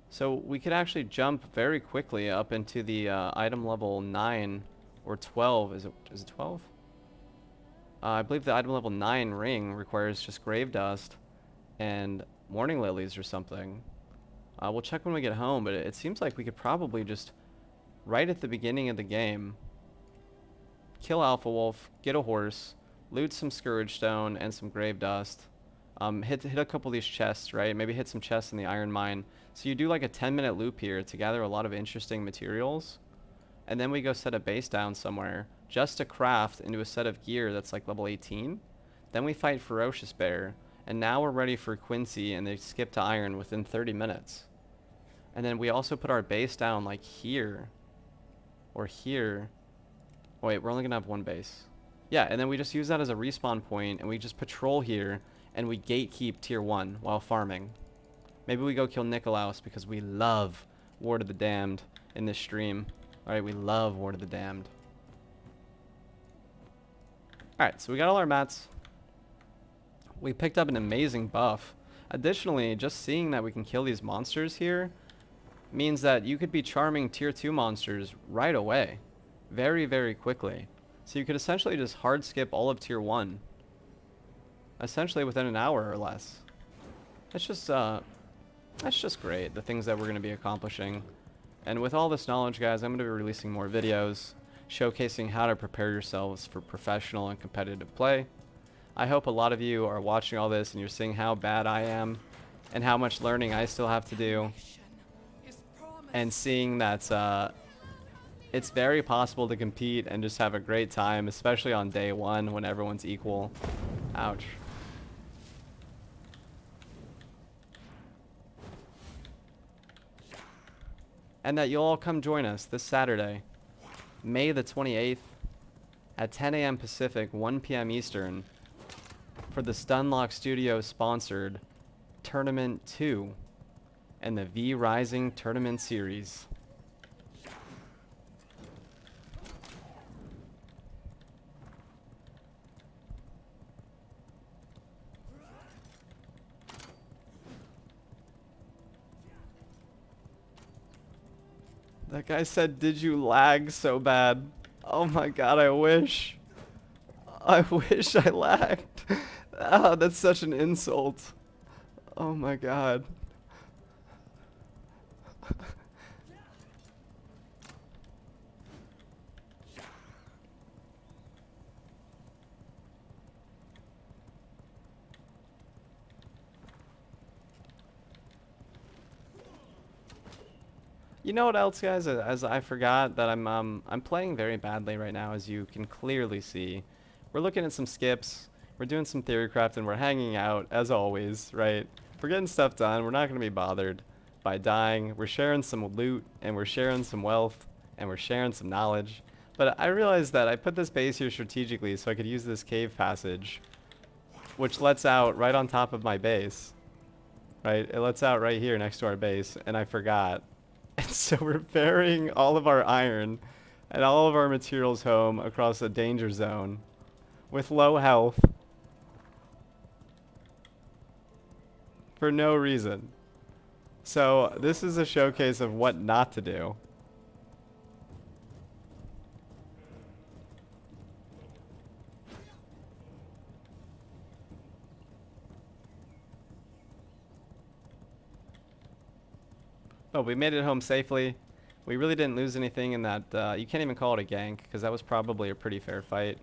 A: So we could actually jump very quickly up into the item level 9 or 12. Is it 12? I believe the item level 9 ring requires just grave dust and morning lilies or something. We'll check when we get home, but it seems like we could probably just right at the beginning of the game kill Alpha Wolf, get a horse, loot some Scouragestone and some grave dust, Hit a couple of these chests, right? Maybe hit some chests in the iron mine. So you do like a 10-minute loop here to gather a lot of interesting materials. And then we go set a base down somewhere just to craft into a set of gear that's like level 18. Then we fight Ferocious Bear. And now we're ready for Quincy, and they skip to iron within 30 minutes. And then we also put our base down like here. Or here. Oh, wait, we're only going to have one base. Yeah, and then we just use that as a respawn point, and we just patrol here, and we gatekeep tier 1 while farming. Maybe we go kill Nikolaus because we love Ward of the Damned in this stream. Alright, we love Ward of the Damned. Alright, so we got all our mats. We picked up an amazing buff. Additionally, just seeing that we can kill these monsters here means that you could be charming tier 2 monsters right away. Very, very quickly. So you could essentially just hard skip all of tier 1. Essentially within an hour or less. That's just great, the things that we're going to be accomplishing. And with all this knowledge, guys, I'm going to be releasing more videos showcasing how to prepare yourselves for professional and competitive play. I hope a lot of you are watching all this and you're seeing how bad I am and how much learning I still have to do. And seeing that it's very possible to compete and just have a great time, especially on day 1 when everyone's equal. Ouch. And that you'll all come join us this Saturday, May the 28th at 10 a.m. Pacific, 1 p.m. Eastern for the Stunlock Studios sponsored Tournament 2 and the V Rising Tournament Series. That guy said, "Did you lag so bad?" Oh my god, I wish. I wish I lagged. Ah, that's such an insult. Oh my god. You know what else, guys? As I forgot that I'm playing very badly right now, as you can clearly see. We're looking at some skips. We're doing some theorycraft, and we're hanging out as always, right? We're getting stuff done. We're not going to be bothered by dying. We're sharing some loot, and we're sharing some wealth, and we're sharing some knowledge. But I realized that I put this base here strategically so I could use this cave passage, which lets out right on top of my base. Right? It lets out right here next to our base, and I forgot. And so we're ferrying all of our iron and all of our materials home across a danger zone with low health for no reason. So this is a showcase of what not to do. Oh, we made it home safely. We really didn't lose anything in that. You can't even call it a gank, because that was probably a pretty fair fight.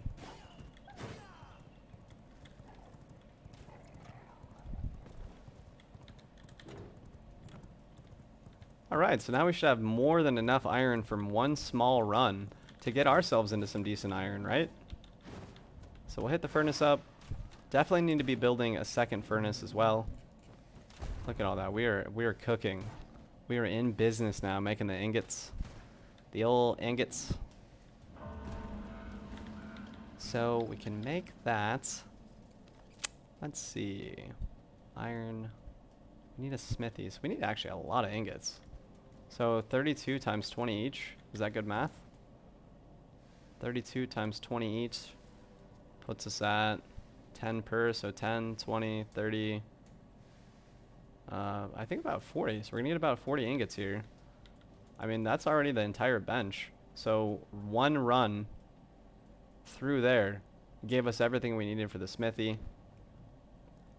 A: Alright, so now we should have more than enough iron from one small run to get ourselves into some decent iron, right? So we'll hit the furnace up. Definitely need to be building a second furnace as well. Look at all that. We are cooking. We are in business now, making the ingots. The old ingots. So we can make that. Let's see. Iron. We need a smithy. So we need actually a lot of ingots. So 32 times 20 each. Is that good math? 32 times 20 each puts us at 10 per. So 10, 20, 30. I think about 40. So we're gonna need about 40 ingots here. I mean, that's already the entire bench. So one run through there gave us everything we needed for the smithy.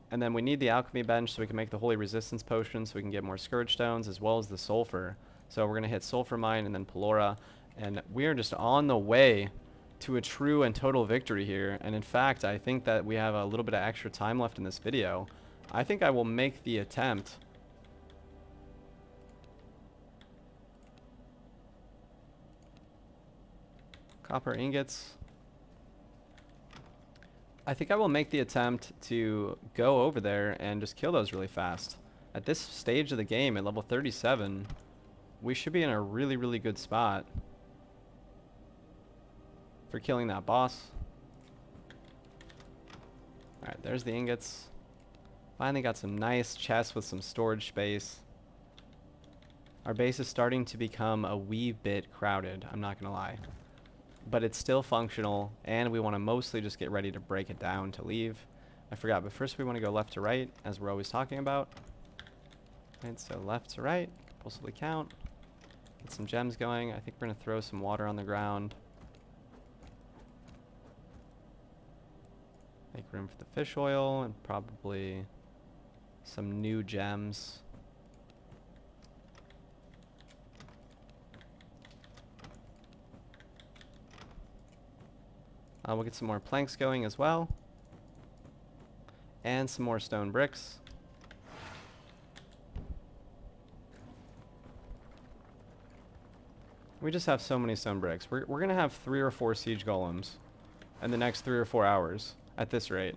A: And then we need the alchemy bench so we can make the holy resistance potion so we can get more Scourgestones as well as the sulfur. So we're gonna hit sulfur mine and then Pelora. And we are just on the way to a true and total victory here. And in fact, I think that we have a little bit of extra time left in this video. I think I will make the attempt. Copper ingots. I think I will make the attempt to go over there and just kill those really fast. At this stage of the game, at level 37, we should be in a really, really good spot for killing that boss. Alright, there's the ingots. Finally got some nice chests with some storage space. Our base is starting to become a wee bit crowded, I'm not gonna lie. But it's still functional, and we want to mostly just get ready to break it down to leave. I forgot, but first we want to go left to right, as we're always talking about. And so left to right, compulsively count. Get some gems going. I think we're going to throw some water on the ground. Make room for the fish oil, and probably some new gems. We'll get some more planks going as well. And some more stone bricks. We just have so many stone bricks. We're going to have 3 or 4 siege golems in the next 3 or 4 hours at this rate.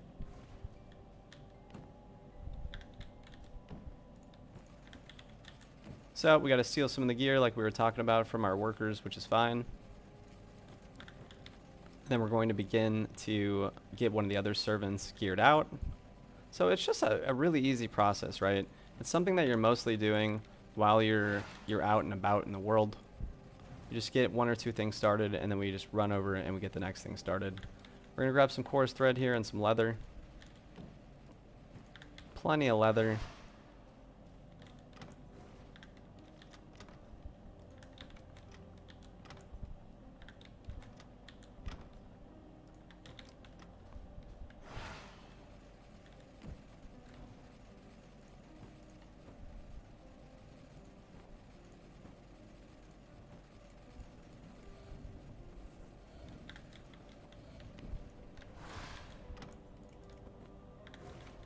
A: So we got to steal some of the gear like we were talking about from our workers, which is fine. Then we're going to begin to get one of the other servants geared out. So it's just a really easy process, right? It's something that you're mostly doing while you're out and about in the world. You just get 1 or 2 things started, and then we just run over and we get the next thing started. We're gonna grab some coarse thread here and some leather. Plenty of leather.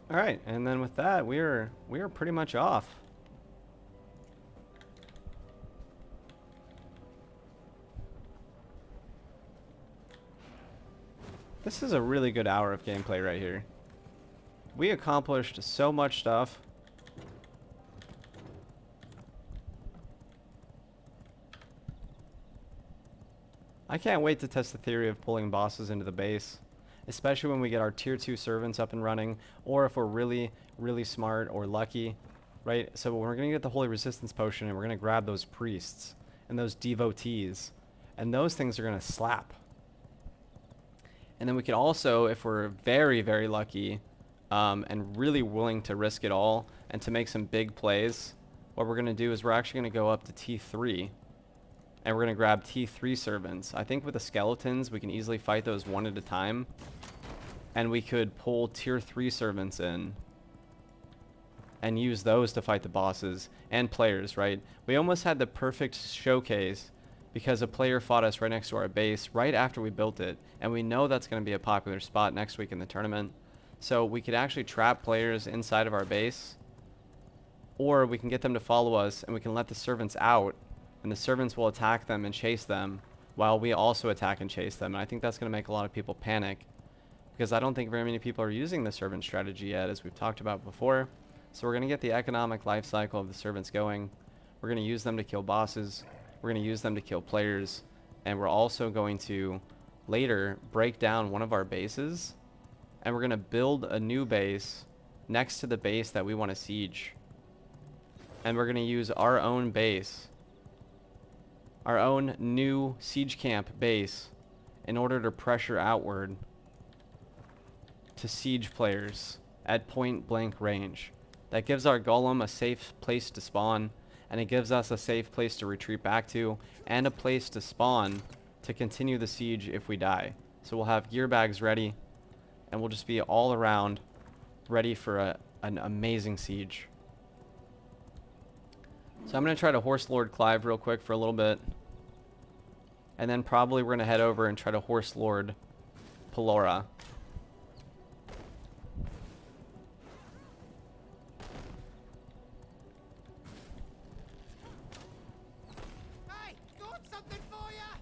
A: All right, and then with that, we are pretty much off. This is a really good hour of gameplay right here. We accomplished so much stuff. I can't wait to test the theory of pulling bosses into the base, especially when we get our tier 2 servants up and running, or if we're really, really smart or lucky, right? So we're going to get the Holy Resistance Potion, and we're going to grab those priests and those devotees, and those things are going to slap. And then we could also, if we're very, very lucky, and really willing to risk it all and to make some big plays, what we're going to do is we're actually going to go up to T3, and we're going to grab T3 servants. I think with the skeletons, we can easily fight those one at a time, and we could pull tier 3 servants in and use those to fight the bosses and players, right? We almost had the perfect showcase because a player fought us right next to our base right after we built it, and we know that's going to be a popular spot next week in the tournament. So we could actually trap players inside of our base, or we can get them to follow us, and we can let the servants out, and the servants will attack them and chase them while we also attack and chase them. And I think that's going to make a lot of people panic, because I don't think very many people are using the servant strategy yet, as we've talked about before. So we're going to get the economic life cycle of the servants going. We're going to use them to kill bosses. We're going to use them to kill players. And we're also going to later break down one of our bases, and we're going to build a new base next to the base that we want to siege. And we're going to use our own base, our own new siege camp base, in order to pressure outward to siege players at point blank range. That gives our golem a safe place to spawn, and it gives us a safe place to retreat back to, and a place to spawn to continue the siege if we die. So we'll have gear bags ready, and we'll just be all around ready for an amazing siege. So I'm going to try to Horse Lord Clive real quick for a little bit. And then probably we're going to head over and try to Horse Lord Pelora.
B: Hey, got something for ya!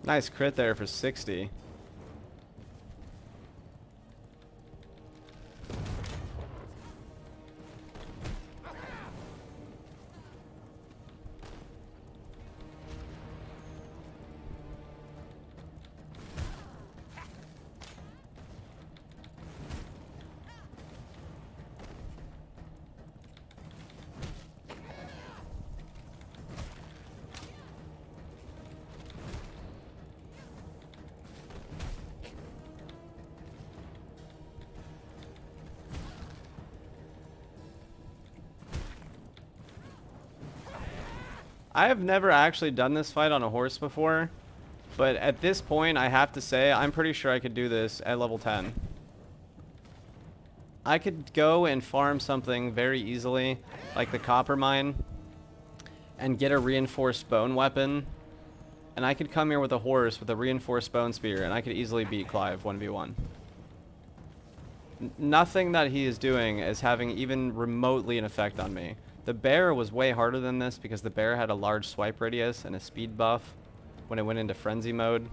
A: Nice crit there for 60. I have never actually done this fight on a horse before, but at this point, I have to say, I'm pretty sure I could do this at level 10. I could go and farm something very easily, like the copper mine, and get a reinforced bone weapon, and I could come here with a horse with a reinforced bone spear, and I could easily beat Clive 1v1. Nothing that he is doing is having even remotely an effect on me. The bear was way harder than this because the bear had a large swipe radius and a speed buff when it went into frenzy mode.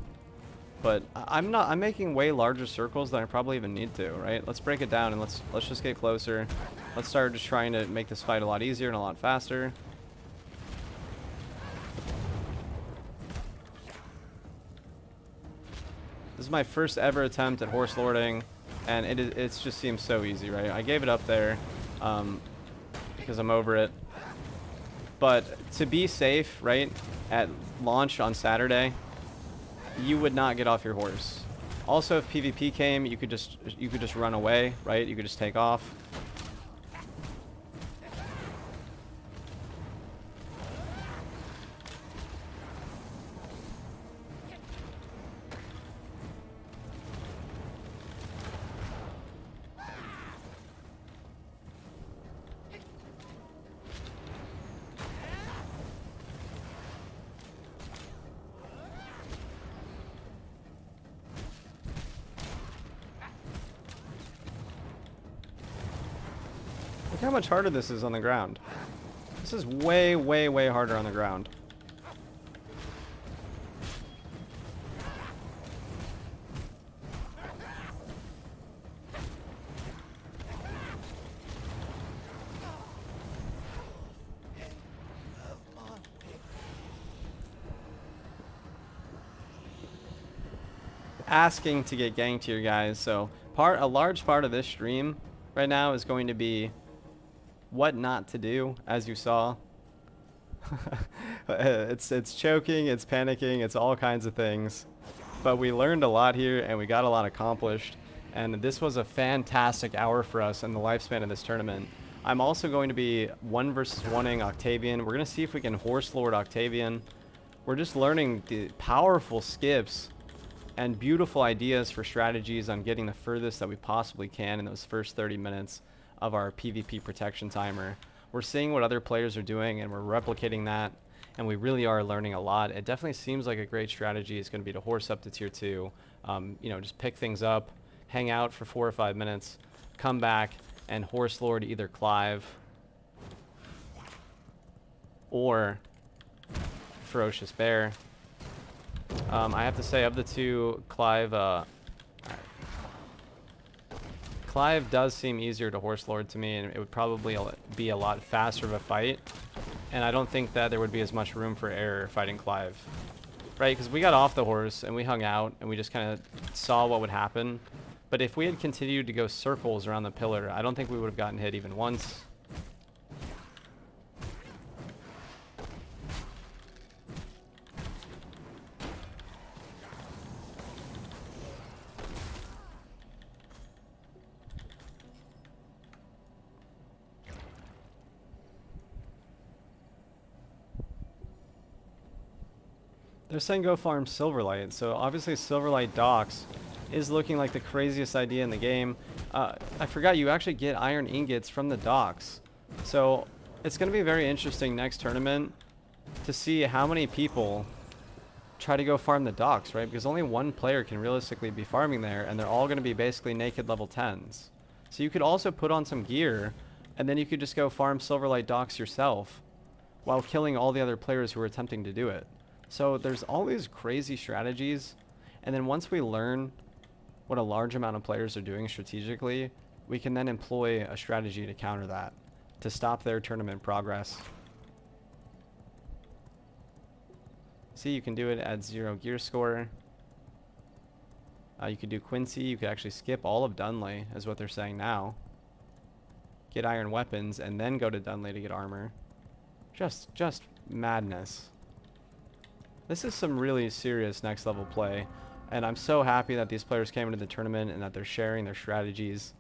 A: But I'm making way larger circles than I probably even need to, right? Let's break it down and let's just get closer. Let's start just trying to make this fight a lot easier and a lot faster. This is my first ever attempt at horse lording, and it just seems so easy, right? I gave it up there because I'm over it. But to be safe, right, at launch on Saturday, you would not get off your horse. Also, if PvP came, you could just run away, right? You could just take off. Look how much harder this is on the ground. This is way, way, way harder on the ground. Asking to get ganked here, guys. So a large part of this stream right now is going to be what not to do, as you saw. It's choking, it's panicking, it's all kinds of things. But we learned a lot here and we got a lot accomplished. And this was a fantastic hour for us in the lifespan of this tournament. I'm also going to be 1 versus 1ing Octavian. We're going to see if we can Horse Lord Octavian. We're just learning the powerful skips and beautiful ideas for strategies on getting the furthest that we possibly can in those first 30 minutes of our PvP protection timer. We're seeing what other players are doing and we're replicating that, and we really are learning a lot. It definitely seems like a great strategy is going to be to horse up to tier 2, you know, just pick things up, hang out for 4 or 5 minutes, come back and horse lord either Clive or Ferocious Bear. I have to say, of the two, Clive does seem easier to horse lord to me, and it would probably be a lot faster of a fight. And I don't think that there would be as much room for error fighting Clive, right? Because we got off the horse and we hung out and we just kind of saw what would happen. But if we had continued to go circles around the pillar, I don't think we would have gotten hit even once. They're saying go farm Silverlight, so obviously Silverlight docks is looking like the craziest idea in the game. I forgot you actually get iron ingots from the docks. So it's going to be very interesting next tournament to see how many people try to go farm the docks, right? Because only one player can realistically be farming there, and they're all going to be basically naked level 10s. So you could also put on some gear, and then you could just go farm Silverlight docks yourself while killing all the other players who are attempting to do it. So there's all these crazy strategies, and then once we learn what a large amount of players are doing strategically, we can then employ a strategy to counter that, to stop their tournament progress. See, you can do it at 0 gear score. You could do Quincy. You could actually skip all of Dunley, is what they're saying now. Get iron weapons, and then go to Dunley to get armor. Just madness. This is some really serious next level play, and I'm so happy that these players came into the tournament and that they're sharing their strategies,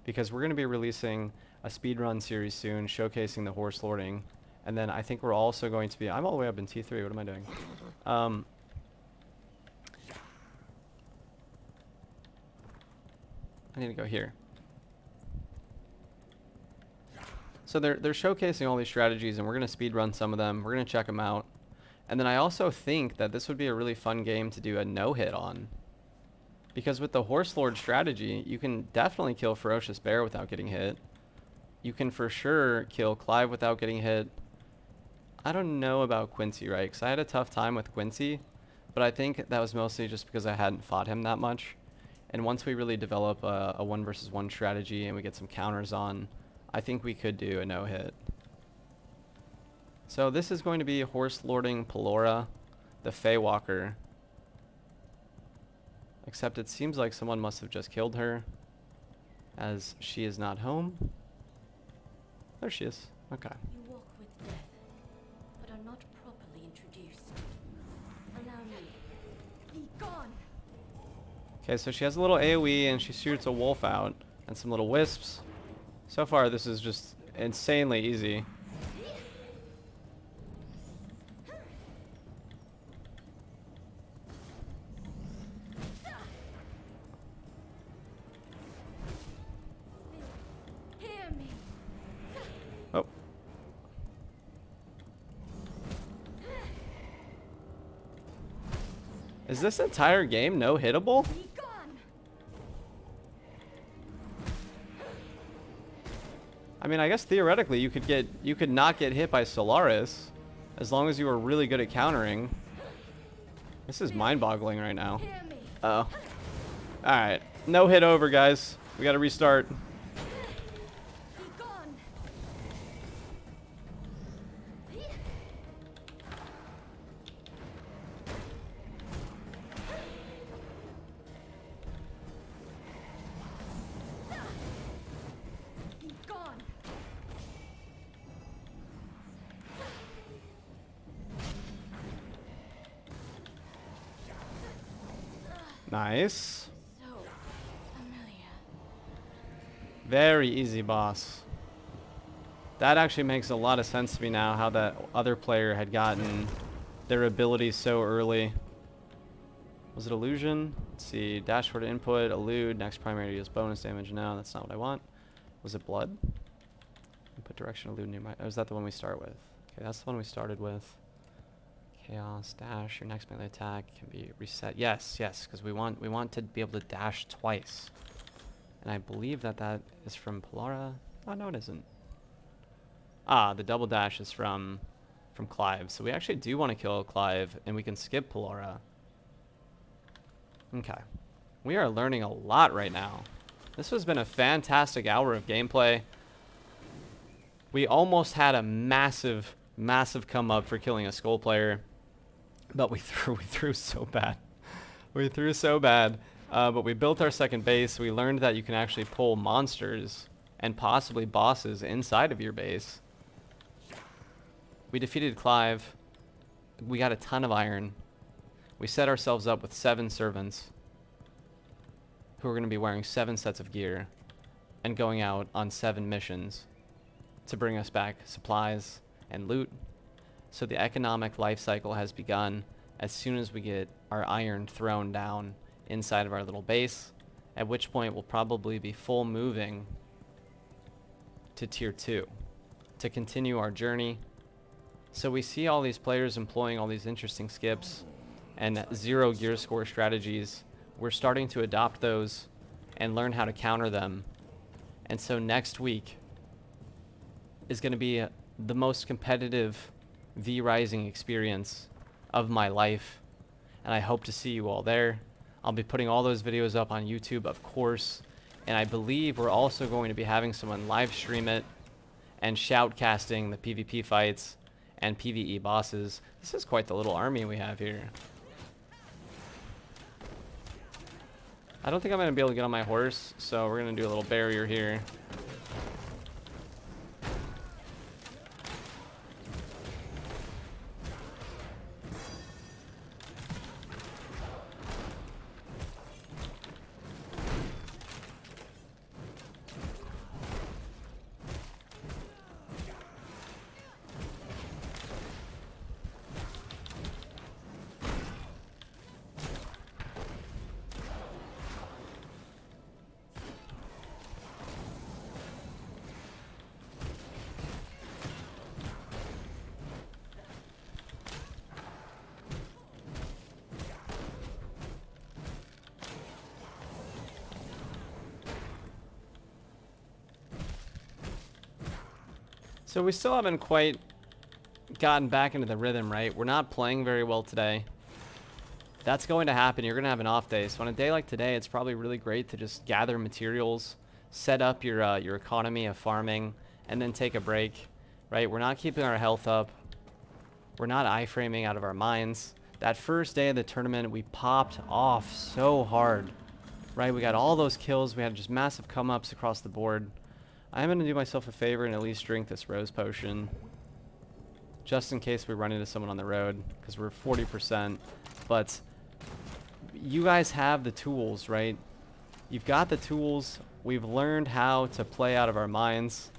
A: because we're going to be releasing a speedrun series soon showcasing the horse lording, and then I think we're also going to be, I'm all the way up in T3, what am I doing? I need to go here. So they're showcasing all these strategies, and we're going to speedrun some of them. We're going to check them out. And then I also think that this would be a really fun game to do a no-hit on. Because with the Horse Lord strategy, you can definitely kill Ferocious Bear without getting hit. You can for sure kill Clive without getting hit. I don't know about Quincy, right? Because I had a tough time with Quincy. But I think that was mostly just because I hadn't fought him that much. And once we really develop a 1 versus 1 strategy and we get some counters on, I think we could do a no-hit. So this is going to be Horse Lording Pelora, the Feywalker. Except it seems like someone must have just killed her, as she is not home. There she is. Okay.
C: You walk with death, but are not properly introduced. Allow me. Be gone!
A: Okay, so she has a little AoE and she shoots a wolf out and some little wisps. So far this is just insanely easy.
C: Hear me.
A: Oh. Is this entire game no hittable?
C: Be gone!
A: I mean, I guess theoretically you could not get hit by Solaris as long as you were really good at countering. This is mind-boggling right now.
C: Hear me.
A: Uh-oh. Alright. No hit over, guys. We gotta restart.
C: Be gone! Be gone!
A: Nice.
C: So familiar.
A: Very easy, boss. That actually makes a lot of sense to me now, how that other player had gotten their abilities so early. Was it illusion? Let's see. Dashboard input, elude, next primary deals bonus damage. No, that's not what I want. Was it blood? Input direction, elude near my... Oh, is that the one we start with? Okay, that's the one we started with. Chaos, dash, your next melee attack can be reset. Yes, yes, because we want to be able to dash twice. And I believe that is from Pelora. Oh, no, it isn't. Ah, the double dash is from Clive. So we actually do want to kill Clive, and we can skip Pelora. Okay. We are learning a lot right now. This has been a fantastic hour of gameplay. We almost had a massive come up for killing a Skull player, but we threw so bad. We threw so bad. But we built our second base. We learned that you can actually pull monsters and possibly bosses inside of your base. We defeated Clive. We got a ton of iron. We set ourselves up with 7 servants who are going to be wearing 7 sets of gear and going out on 7 missions to bring us back supplies and loot. So the economic life cycle has begun, as soon as we get our iron thrown down inside of our little base, at which point we'll probably be full moving to tier 2 to continue our journey. So we see all these players employing all these interesting skips and 0 gear score strategies. We're starting to adopt those and learn how to counter them. And so next week is going to be the most competitive V Rising experience of my life, and I hope to see you all there. I'll be putting all those videos up on YouTube, of course, and I believe we're also going to be having someone live stream it and shoutcasting the PvP fights and PvE bosses. This is quite the little army we have here. I don't think I'm going to be able to get on my horse, so we're going to do a little barrier here. So we still haven't quite gotten back into the rhythm, right? We're not playing very well today. That's going to happen. You're going to have an off day. So on a day like today, it's probably really great to just gather materials, set up your economy of farming, and then take a break, right? We're not keeping our health up. We're not iframing out of our minds. That first day of the tournament, we popped off so hard, right? We got all those kills. We had just massive come-ups across the board. I'm going to do myself a favor and at least drink this rose potion, just in case we run into someone on the road, because we're 40%. But you guys have the tools, right? You've got the tools. We've learned how to play out of our minds.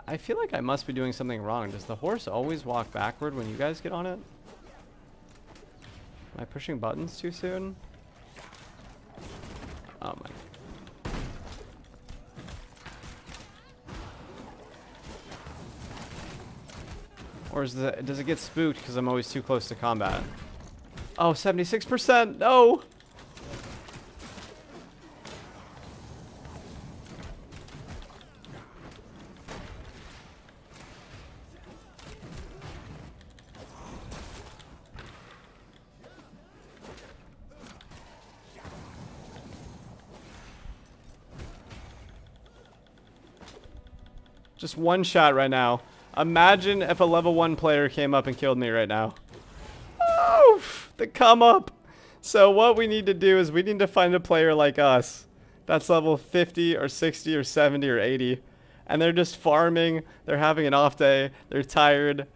A: I feel like I must be doing something wrong. Does the horse always walk backward when you guys get on it? Am I pushing buttons too soon? Oh my. Or does it get spooked because I'm always too close to combat? Oh, 76%! No! Just one shot right now. Imagine if a level 1 player came up and killed me right now. Oh, the come up. So what we need to do is we need to find a player like us that's level 50 or 60 or 70 or 80. And they're just farming. They're having an off day. They're tired.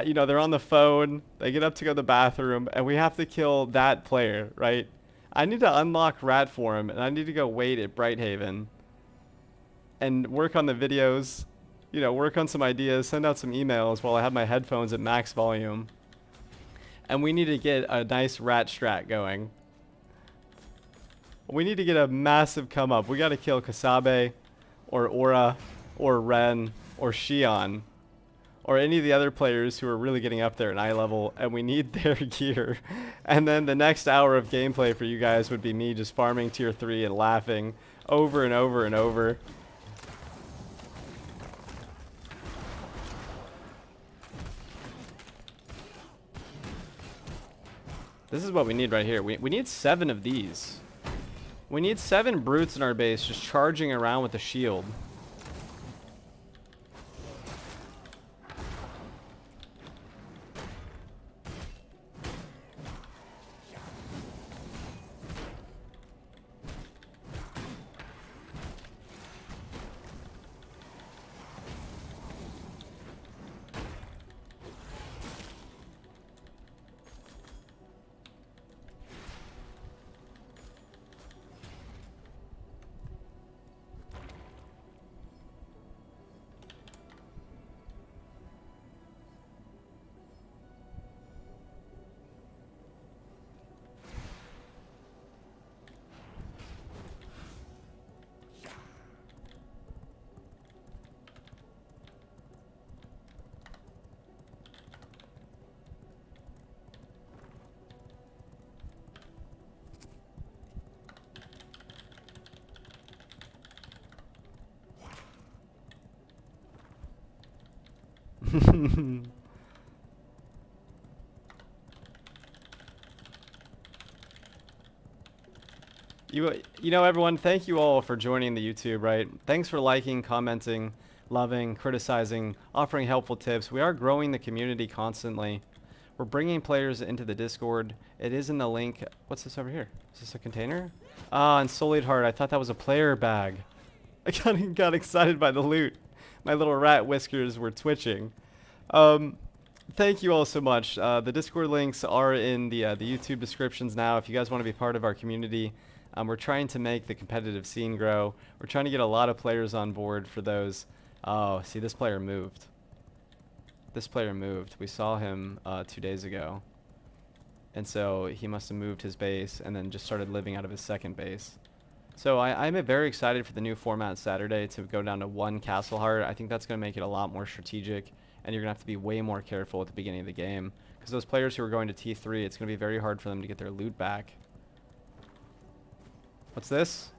A: You know, they're on the phone. They get up to go to the bathroom. And we have to kill that player, right? I need to unlock Rat Form. And I need to go wait at Brighthaven. And work on the videos. You know, work on some ideas, send out some emails while I have my headphones at max volume. And we need to get a nice rat strat going. We need to get a massive come up. We got to kill Kasabe or Aura or Ren or Shion or any of the other players who are really getting up there at eye level, and we need their gear. And then the next hour of gameplay for you guys would be me just farming tier 3 and laughing over and over and over. This is what we need right here. We need 7 of these. We need 7 brutes in our base just charging around with a shield. You know, everyone, thank you all for joining the YouTube, right? Thanks for liking, commenting, loving, criticizing, offering helpful tips. We are growing the community constantly. We're bringing players into the Discord. It is in the link. What's this over here? Is this a container? Ah, Unsullied Heart. I thought that was a player bag. I got excited by the loot. My little rat whiskers were twitching. Thank you all so much. The Discord links are in the YouTube descriptions now. If you guys want to be part of our community, we're trying to make the competitive scene grow. We're trying to get a lot of players on board for those. Oh, see, this player moved. This player moved. We saw him 2 days ago. And so he must have moved his base and then just started living out of his second base. So I'm very excited for the new format Saturday to go down to 1 castle heart. I think that's going to make it a lot more strategic. And you're going to have to be way more careful at the beginning of the game. Because those players who are going to T3, it's going to be very hard for them to get their loot back. What's this?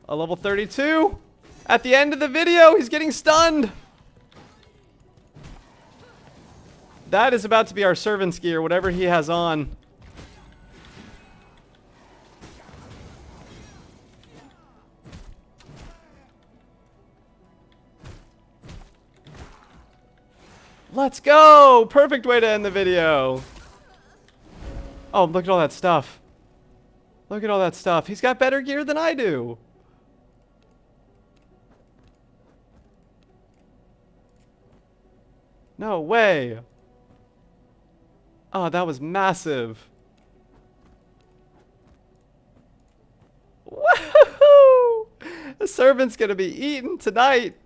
A: A level 32? At the end of the video, he's getting stunned! That is about to be our servant's gear, whatever he has on. Let's go! Perfect way to end the video. Oh, look at all that stuff. Look at all that stuff. He's got better gear than I do. No way. Oh, that was massive. Woohoo! The servant's gonna be eaten tonight.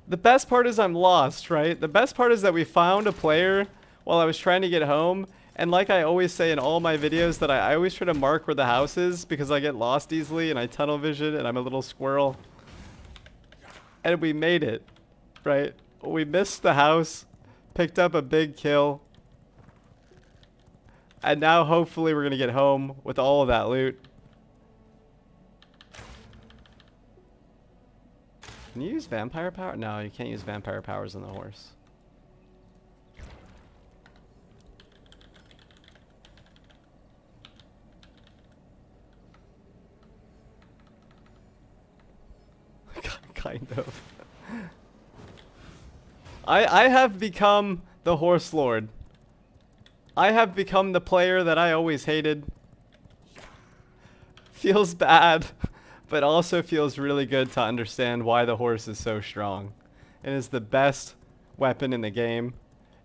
A: The best part is I'm lost, right? The best part is that we found a player while I was trying to get home. And like I always say in all my videos that I always try to mark where the house is because I get lost easily and I tunnel vision and I'm a little squirrel. And we made it, right? We missed the house, picked up a big kill. And now hopefully we're going to get home with all of that loot. Can you use vampire power? No, you can't use vampire powers on the horse. Kind of. I have become the horse lord. I have become the player that I always hated. Feels bad. But also feels really good to understand why the horse is so strong. It is the best weapon in the game.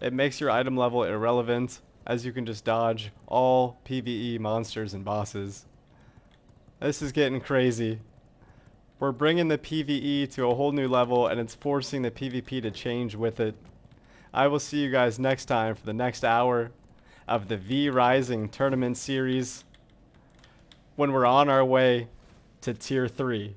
A: It makes your item level irrelevant, as you can just dodge all PvE monsters and bosses. This is getting crazy. We're bringing the PvE to a whole new level, and it's forcing the PvP to change with it. I will see you guys next time for the next hour of the V Rising tournament series when we're on our way to tier 3.